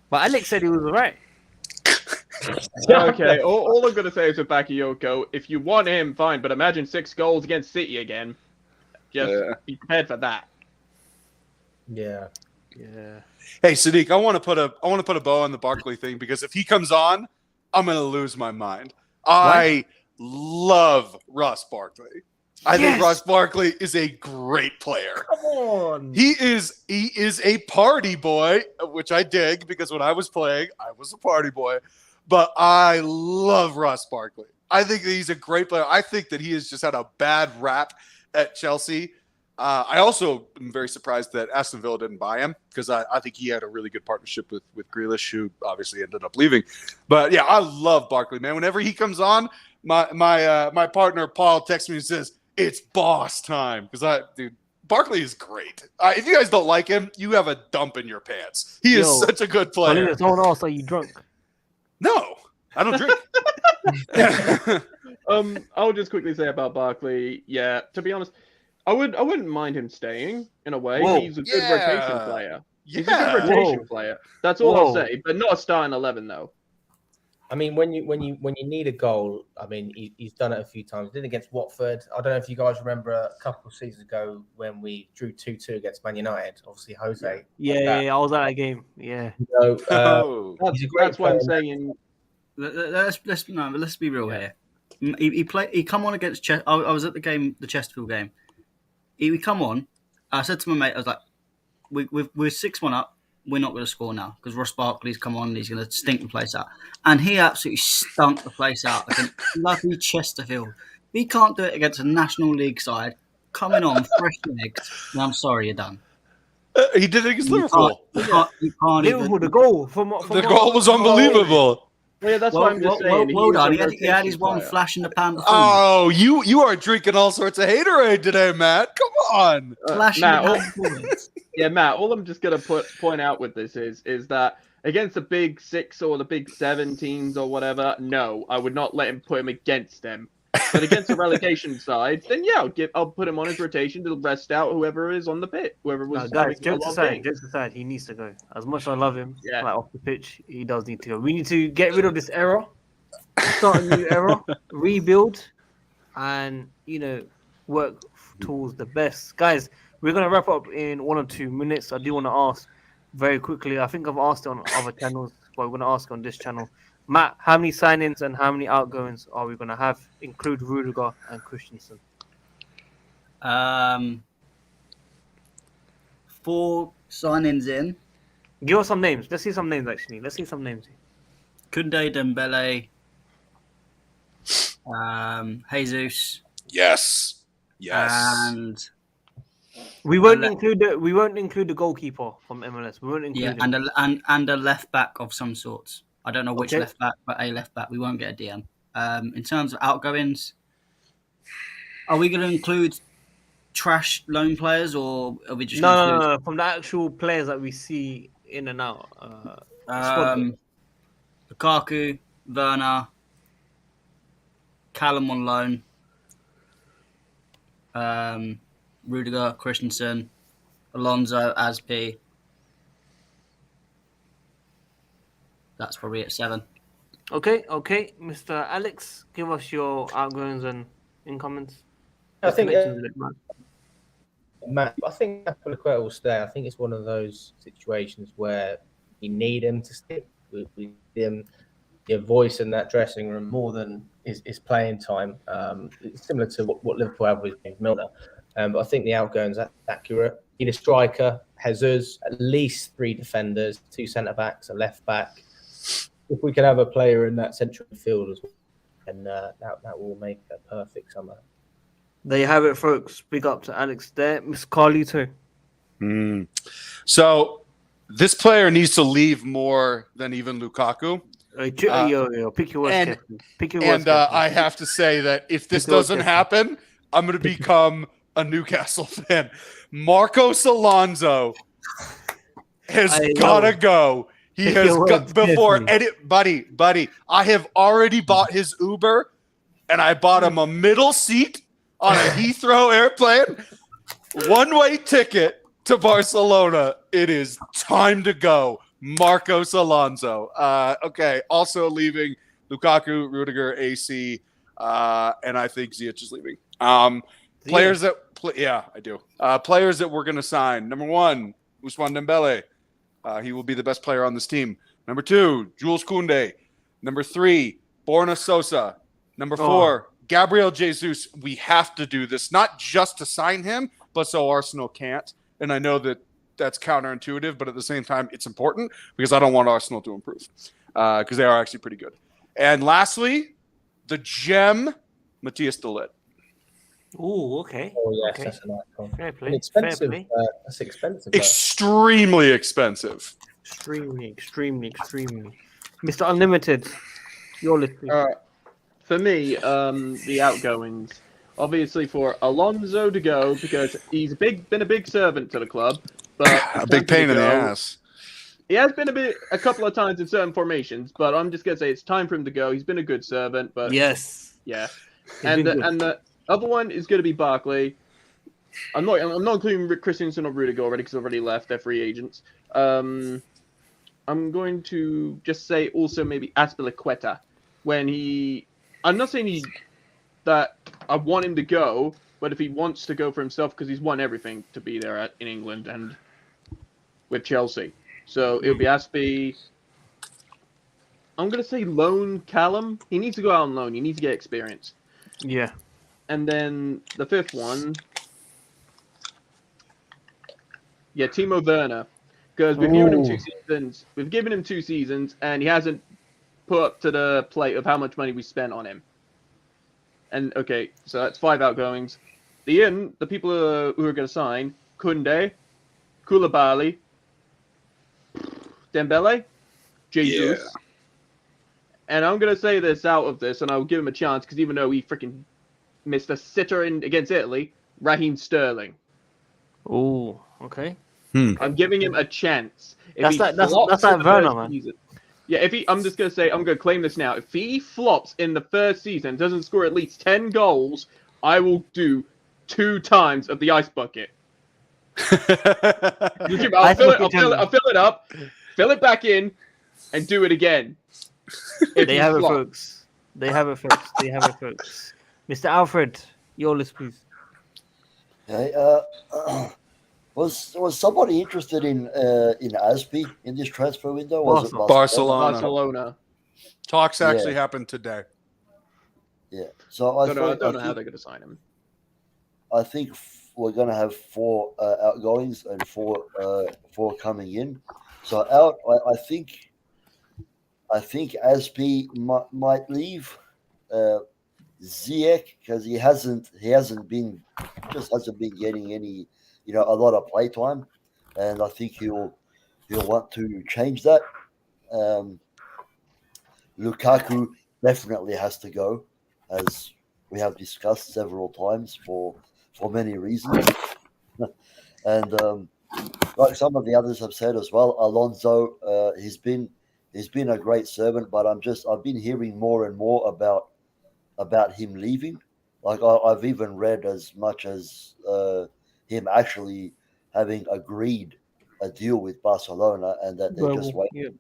But Alex said he was alright. Okay, all I'm going to say is with Bakayoko, if you want him, fine, but imagine 6 goals against City again. Just be prepared for that. Yeah. Hey, Sadiq, I want to put a bow on the Barkley thing, because if he comes on, I'm going to lose my mind. I love Ross Barkley. I think Ross Barkley is a great player. Come on. He is a party boy, which I dig, because when I was playing, I was a party boy. But I love Ross Barkley. I think that he's a great player. I think that he has just had a bad rap at Chelsea. I also am very surprised that Aston Villa didn't buy him, because I think he had a really good partnership with Grealish, who obviously ended up leaving. But yeah, I love Barkley, man. Whenever he comes on, my partner Paul texts me and says, "It's boss time," because Barkley is great. If you guys don't like him, you have a dump in your pants. He is such a good player. Someone else, are you drunk? No, I don't drink. I'll just quickly say about Barkley. Yeah, to be honest, I wouldn't mind him staying in a way. Whoa, he's a good rotation player. He's a good rotation player. That's all I'll say. But not a starting 11 though. I mean, when you need a goal, I mean, he's done it a few times. He did against Watford. I don't know if you guys remember a couple of seasons ago when we drew 2-2 against Man United. Obviously, Jose. Yeah, I was at that game. Yeah. So, that's what I'm saying. Let's be real here. He come on against Chester. I was at the Chesterfield game. He come on. I said to my mate, I was like, "We're 6-1 up. We're not going to score now because Ross Barkley's come on and he's going to stink the place out." And he absolutely stunk the place out against lovely Chesterfield. He can't do it against a National League side coming on fresh legs. And I'm sorry, you're done. He did it against Liverpool. You can't Liverpool, the goal the goal was unbelievable. Yeah, that's what I'm just saying. Well done. He had his one flash in the pan before. Oh, you are drinking all sorts of haterade today, Matt. Come on. Matt, all I'm just going to point out with this is that against the big 6 or the big 7 teams or whatever, no, I would not let him put him against them. But against the relegation side, then yeah, I'll put him on his rotation to rest out whoever is on the pitch, whoever was. No, guys, having a long game. jokes aside, he needs to go. As much as I love him, Yeah. like off the pitch, he does need to go. We need to get rid of this era, start a new era, rebuild, and work towards the best. Guys, we're gonna wrap up in 1 or 2 minutes. I do want to ask very quickly. I think I've asked it on other channels, but we're gonna ask on this channel. Matt, how many sign-ins and how many outgoings are we gonna have? Include Rudiger and Christensen. 4 sign-ins in. Give us some names. Let's see some names. Actually, let's see some names. Kounde, Dembele, Jesus, Yes. and We won't include the goalkeeper from MLS. We won't include him. and a left back of some sorts. I don't know which left back, but a left back. We won't get a DM. In terms of outgoings, are we going to include trash loan players, or are we just no, from the actual players that we see in and out? Lukaku, Werner, Callum on loan, Rudiger, Christensen, Alonso, Aspi. That's probably at 7. Okay, Mr. Alex, give us your outgoings and incomings. I think Matt, I think Aspilicueta will stay. I think it's one of those situations where we need him to stick. We need him, your voice in that dressing room more than his playing time. It's similar to what Liverpool have with James Milner. But I think the outgoings are accurate. Need a striker, Jesus, at least 3 defenders, 2 centre-backs, a left-back. If we can have a player in that central field as well, and that will make a perfect summer. There you have it, folks. Big up to Alex there. Miss Carlito. So this player needs to leave more than even Lukaku. Pick your words carefully. Pick your words And I have to say that if this doesn't happen, I'm going to become a Newcastle fan. Marcos Alonso has got to go. He has got before buddy. I have already bought his Uber, and I bought him a middle seat on a Heathrow airplane, 1-way ticket to Barcelona. It is time to go. Marcos Alonso. Okay. Also leaving Lukaku, Rudiger, AC, and I think Ziyech is leaving. Players that I do. Players that we're going to sign. Number 1, Ousmane Dembele. He will be the best player on this team. Number 2, Jules Kounde. Number 3, Borna Sosa. Number 4, Gabrielle J Zeus. We have to do this, not just to sign him, but so Arsenal can't. And I know that that's counterintuitive, but at the same time, it's important because I don't want Arsenal to improve because they are actually pretty good. And lastly, the gem, Matthias de Ligt. Oh, okay. Oh, yes, okay. that's an icon. Fair play. Expensive. Fair play. That's expensive. Extremely expensive. Extremely. Mr. Unlimited, your list, please. For me, the outgoings. Obviously, for Alonso to go because he's been a big servant to the club, but a big pain in the ass. He has been a couple of times in certain formations, but I'm just gonna say it's time for him to go. He's been a good servant, but yes, yeah. And the other one is going to be Barkley. I'm not including Christensen or Rudiger already because already left. They're free agents. I'm going to just say also maybe Aspilicueta I'm not saying that I want him to go, but if he wants to go for himself because he's won everything to be there in England and with Chelsea. So it'll be Aspie. I'm going to say loan Callum. He needs to go out on loan. He needs to get experience. Yeah. And then the 5th one, Timo Werner, because we've given him 2 seasons. We've given him 2 seasons, and he hasn't put up to the plate of how much money we spent on him. And okay, so that's 5 outgoings. The people who are going to sign: Kounde, Koulibaly, Dembele, Jesus. Yeah. And I'm going to say this out of this, and I'll give him a chance because even though he freaking missed a sitter against Italy, Raheem Sterling. Oh, okay. I'm giving him a chance. That's like Werner, man. Yeah, I'm just gonna say, I'm gonna claim this now. If he flops in the first season, doesn't score at least 10 goals, I will do 2 times of the ice bucket. I'll fill it up, fill it back in, and do it again. They have it, folks. They have it, folks. Mr. Alfred, your list, please. Okay. Was somebody interested in Aspi in this transfer window? Was it Barcelona? Barcelona. Talks actually happened today. Yeah. So I don't know how they're going to sign him. I think we're going to have 4 outgoings and 4 coming in. So out, I think Aspi might leave. Ziyech, because he hasn't been getting any, a lot of play time, and I think he'll want to change that. Lukaku definitely has to go, as we have discussed several times for many reasons. And like some of the others have said as well, Alonso, he's been a great servant, but I've been hearing more and more about him leaving. Like I've even read as much as him actually having agreed a deal with Barcelona, and that they're just waiting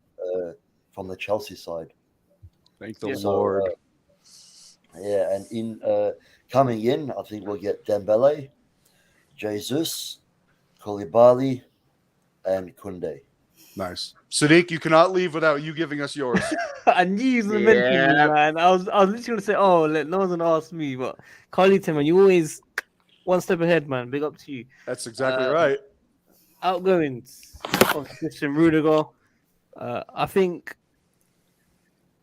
from the Chelsea side. Thank the Lord. And in coming in, I think we'll get Dembele, Jesus, Koulibaly, and Kounde. Nice. Sadiq, you cannot leave without you giving us yours. I knew you was mentioning me, man. I was literally going to say, no one's going to ask me, but Carlito, man, you always one step ahead, man. Big up to you. That's exactly right. Outgoings of Christian Rudiger. I think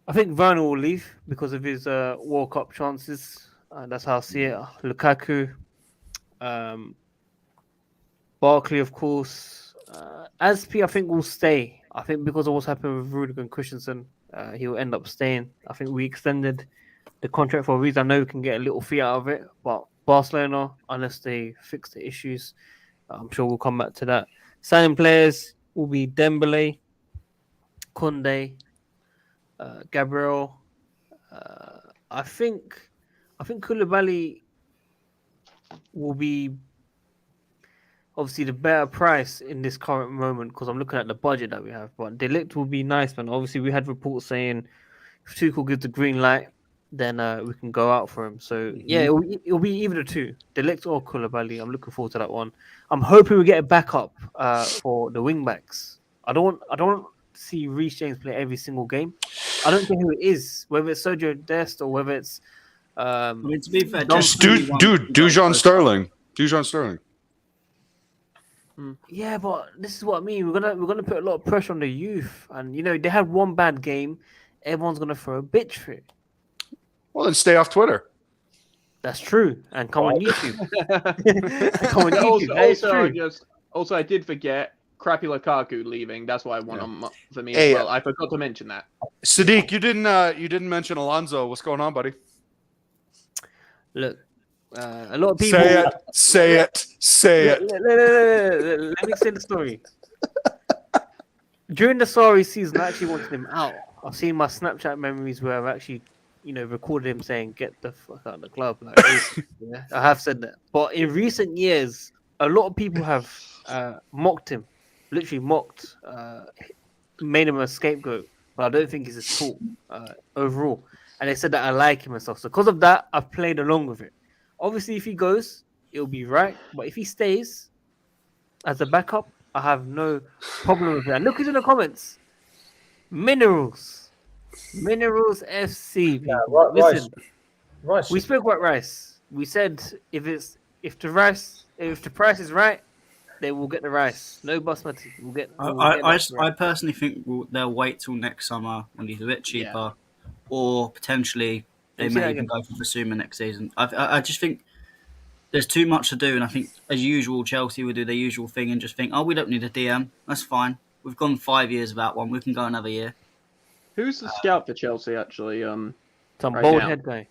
Werner will leave because of his World Cup chances. That's how I see it. Lukaku, Barkley, of course. Aspi, I think, will stay. I think because of what's happened with Rudiger and Christensen, he will end up staying. I think we extended the contract for a reason. I know we can get a little fee out of it, but Barcelona, unless they fix the issues, I'm sure we'll come back to that. Signing players will be Dembele, Kounde, Gabrielle. I think Koulibaly will be obviously the better price in this current moment because I'm looking at the budget that we have. But De Ligt will be nice, man. Obviously, we had reports saying if Tuchel gives the green light, then we can go out for him. So yeah, it'll be either the two, De Ligt or Koulibaly. I'm looking forward to that one. I'm hoping we get a backup for the wing backs. I don't see Reece James play every single game. I don't care who it is, whether it's Sergio Dest or whether it's. I mean, to be fair, Dujon Sterling. Yeah, but this is what I mean. We're gonna put a lot of pressure on the youth, and they had one bad game. Everyone's gonna throw a bitch for it. Well, then stay off Twitter. That's true, and come on YouTube. Come on YouTube. Also, I did forget crappy Lukaku leaving. That's why I want him for me as well. I forgot to mention that. Sadiq, you didn't mention Alonso. What's going on, buddy? Look, a lot of people say it. Let me say the story. During the Sorry season, I actually wanted him out. I've seen my Snapchat memories where I've actually, recorded him saying, "Get the fuck out of the club." Like, I have said that. But in recent years, a lot of people have mocked him, literally mocked, made him a scapegoat. But I don't think he's a tool overall. And they said that I like him and stuff. So because of that, I've played along with it. Obviously, if he goes, it'll be right. But if he stays as a backup, I have no problem with it. And look who's in the comments. Minerals FC. Listen, Rice. We spoke about Rice. We said if the price is right, they will get the rice. No basmati. We'll get. I personally think they'll wait till next summer when he's a bit cheaper, or potentially they may even go for Basuma next season. I just think there's too much to do, and I think as usual Chelsea will do their usual thing and just think, we don't need a DM. That's fine. We've gone 5 years without one. We can go another year. Who's the scout for Chelsea actually? Some bald head guy.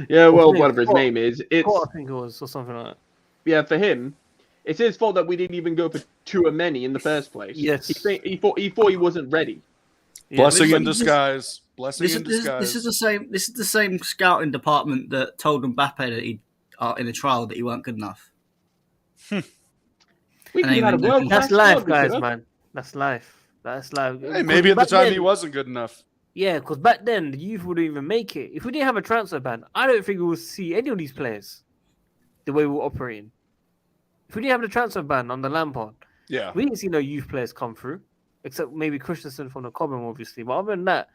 Yeah, well, whatever his name is, it's I think it was or something like that. Yeah, for him, it's his fault that we didn't even go for Tchouaméni in the first place. Yes, he thought he wasn't ready. Blessing in this is- disguise. Blessing This in is, this, disguise. is, this is the same. This is the same scouting department that told Mbappe that he in the trial that he weren't good enough. We And could have had a even- world class That's life, squad. We guys, coulda. man. That's life. That's life. Hey, maybe at the time he wasn't good enough. Yeah, because back then the youth wouldn't even make it. If we didn't have a transfer ban, I don't think we would see any of these players the way we were operating. If we didn't have the transfer ban on the Lampard, Yeah. we didn't see no youth players come through, except maybe Christensen from the Cobham, obviously. But other than that,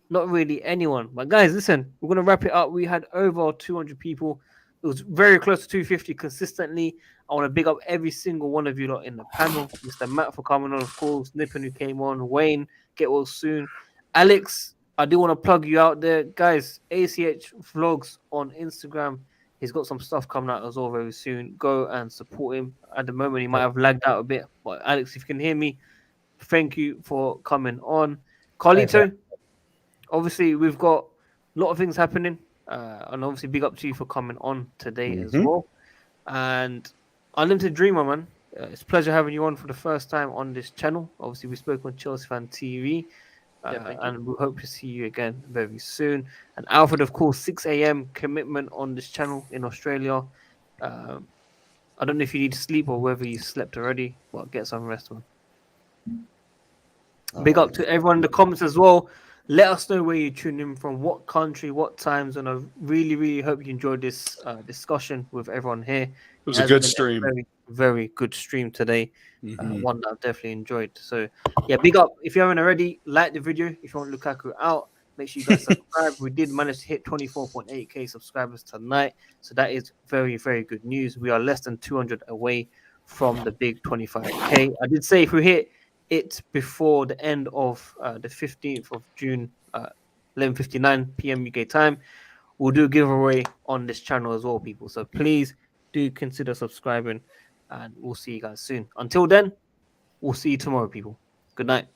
not really anyone. But guys, listen, we're gonna wrap it up. We had over 200 people. It was very close to 250 consistently. I want to big up every single one of you lot in the panel. Mr. Matt for coming on, of course. Nippon who came on. Wayne, get well soon. Alex, I do want to plug you out there. Guys, ACH Vlogs on Instagram. He's got some stuff coming out as well very soon. Go and support him. At the moment, he might have lagged out a bit. But Alex, if you can hear me, thank you for coming on. Carlito, obviously, we've got a lot of things happening. And obviously, big up to you for coming on today as well. And Unlimited Dreamer, man. It's a pleasure having you on for the first time on this channel. Obviously, we spoke on Chelsea Fan TV. And we hope to see you again very soon. And Alfred, of course, 6 a.m. commitment on this channel in Australia. I don't know if you need to sleep or whether you slept already, but get some rest, man. Big up to everyone in the comments as well. Let us know where you tune in from, what country, what times, and I really, really hope you enjoyed this discussion with everyone here. It was a good stream. Very, very good stream today. One that I've definitely enjoyed. So, yeah, big up. If you haven't already, like the video. If you want Lukaku out, make sure you guys subscribe. We did manage to hit 24.8k subscribers tonight. So that is very, very good news. We are less than 200 away from the big 25k. I did say if we hit it before the end of the 15th of June, 11:59 p.m. UK time, we'll do a giveaway on this channel as well, people. So please do consider subscribing, and we'll see you guys soon. Until then, we'll see you tomorrow, people. Good night.